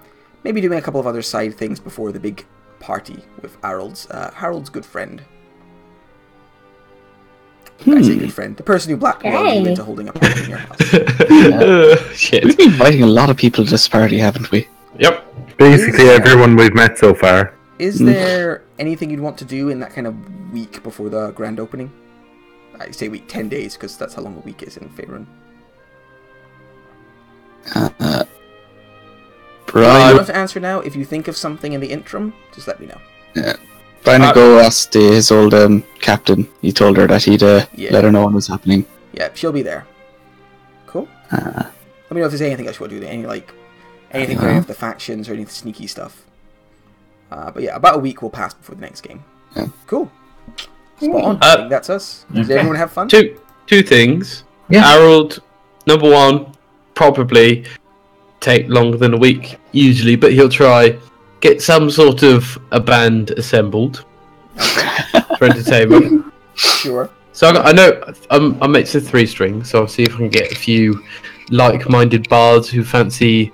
maybe doing a couple of other side things before the big party with Harold's good friend. I say good friend. The person who blackmailed you into holding a party in your house. Shit. We've been inviting a lot of people to this party, haven't we? Yep. Basically everyone we've met so far. Is there anything you'd want to do in that kind of week before the grand opening? I say week, 10 days, because that's how long a week is in Faerun. Brian, You don't have to answer now. If you think of something in the interim, just let me know. Brian would go ask his old captain. He told her that he'd let her know what was happening. Yeah, she'll be there. Cool. Let me know if there's anything else you want to do. Anything going with the factions or any sneaky stuff. But yeah, about a week will pass before the next game. Yeah. Cool. Spot on. I think that's us. Does everyone have fun? Two things. Yeah. Harold, number one, probably take longer than a week usually, but he'll try get some sort of a band assembled for entertainment. Sure. So I know I'm mates with 3 strings, so I'll see if I can get a few like-minded bards who fancy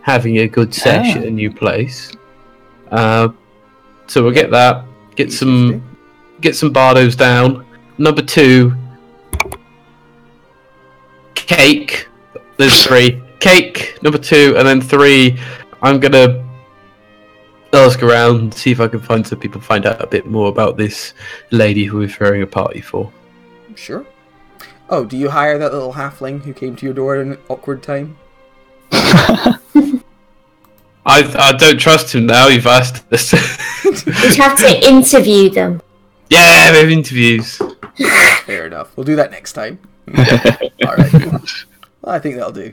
having a good sesh at a new place. So we'll get that. Get some bardos down. Number 2, cake. There's 3. Cake, number 2, and then 3, I'm gonna ask around, see if I can find some people, find out a bit more about this lady who we're throwing a party for. Sure. Oh, do you hire that little halfling who came to your door in an awkward time? I don't trust him now, you've asked us. You'd have to interview them. Yeah, we have interviews. Fair enough. We'll do that next time. Alright. Well, I think that'll do.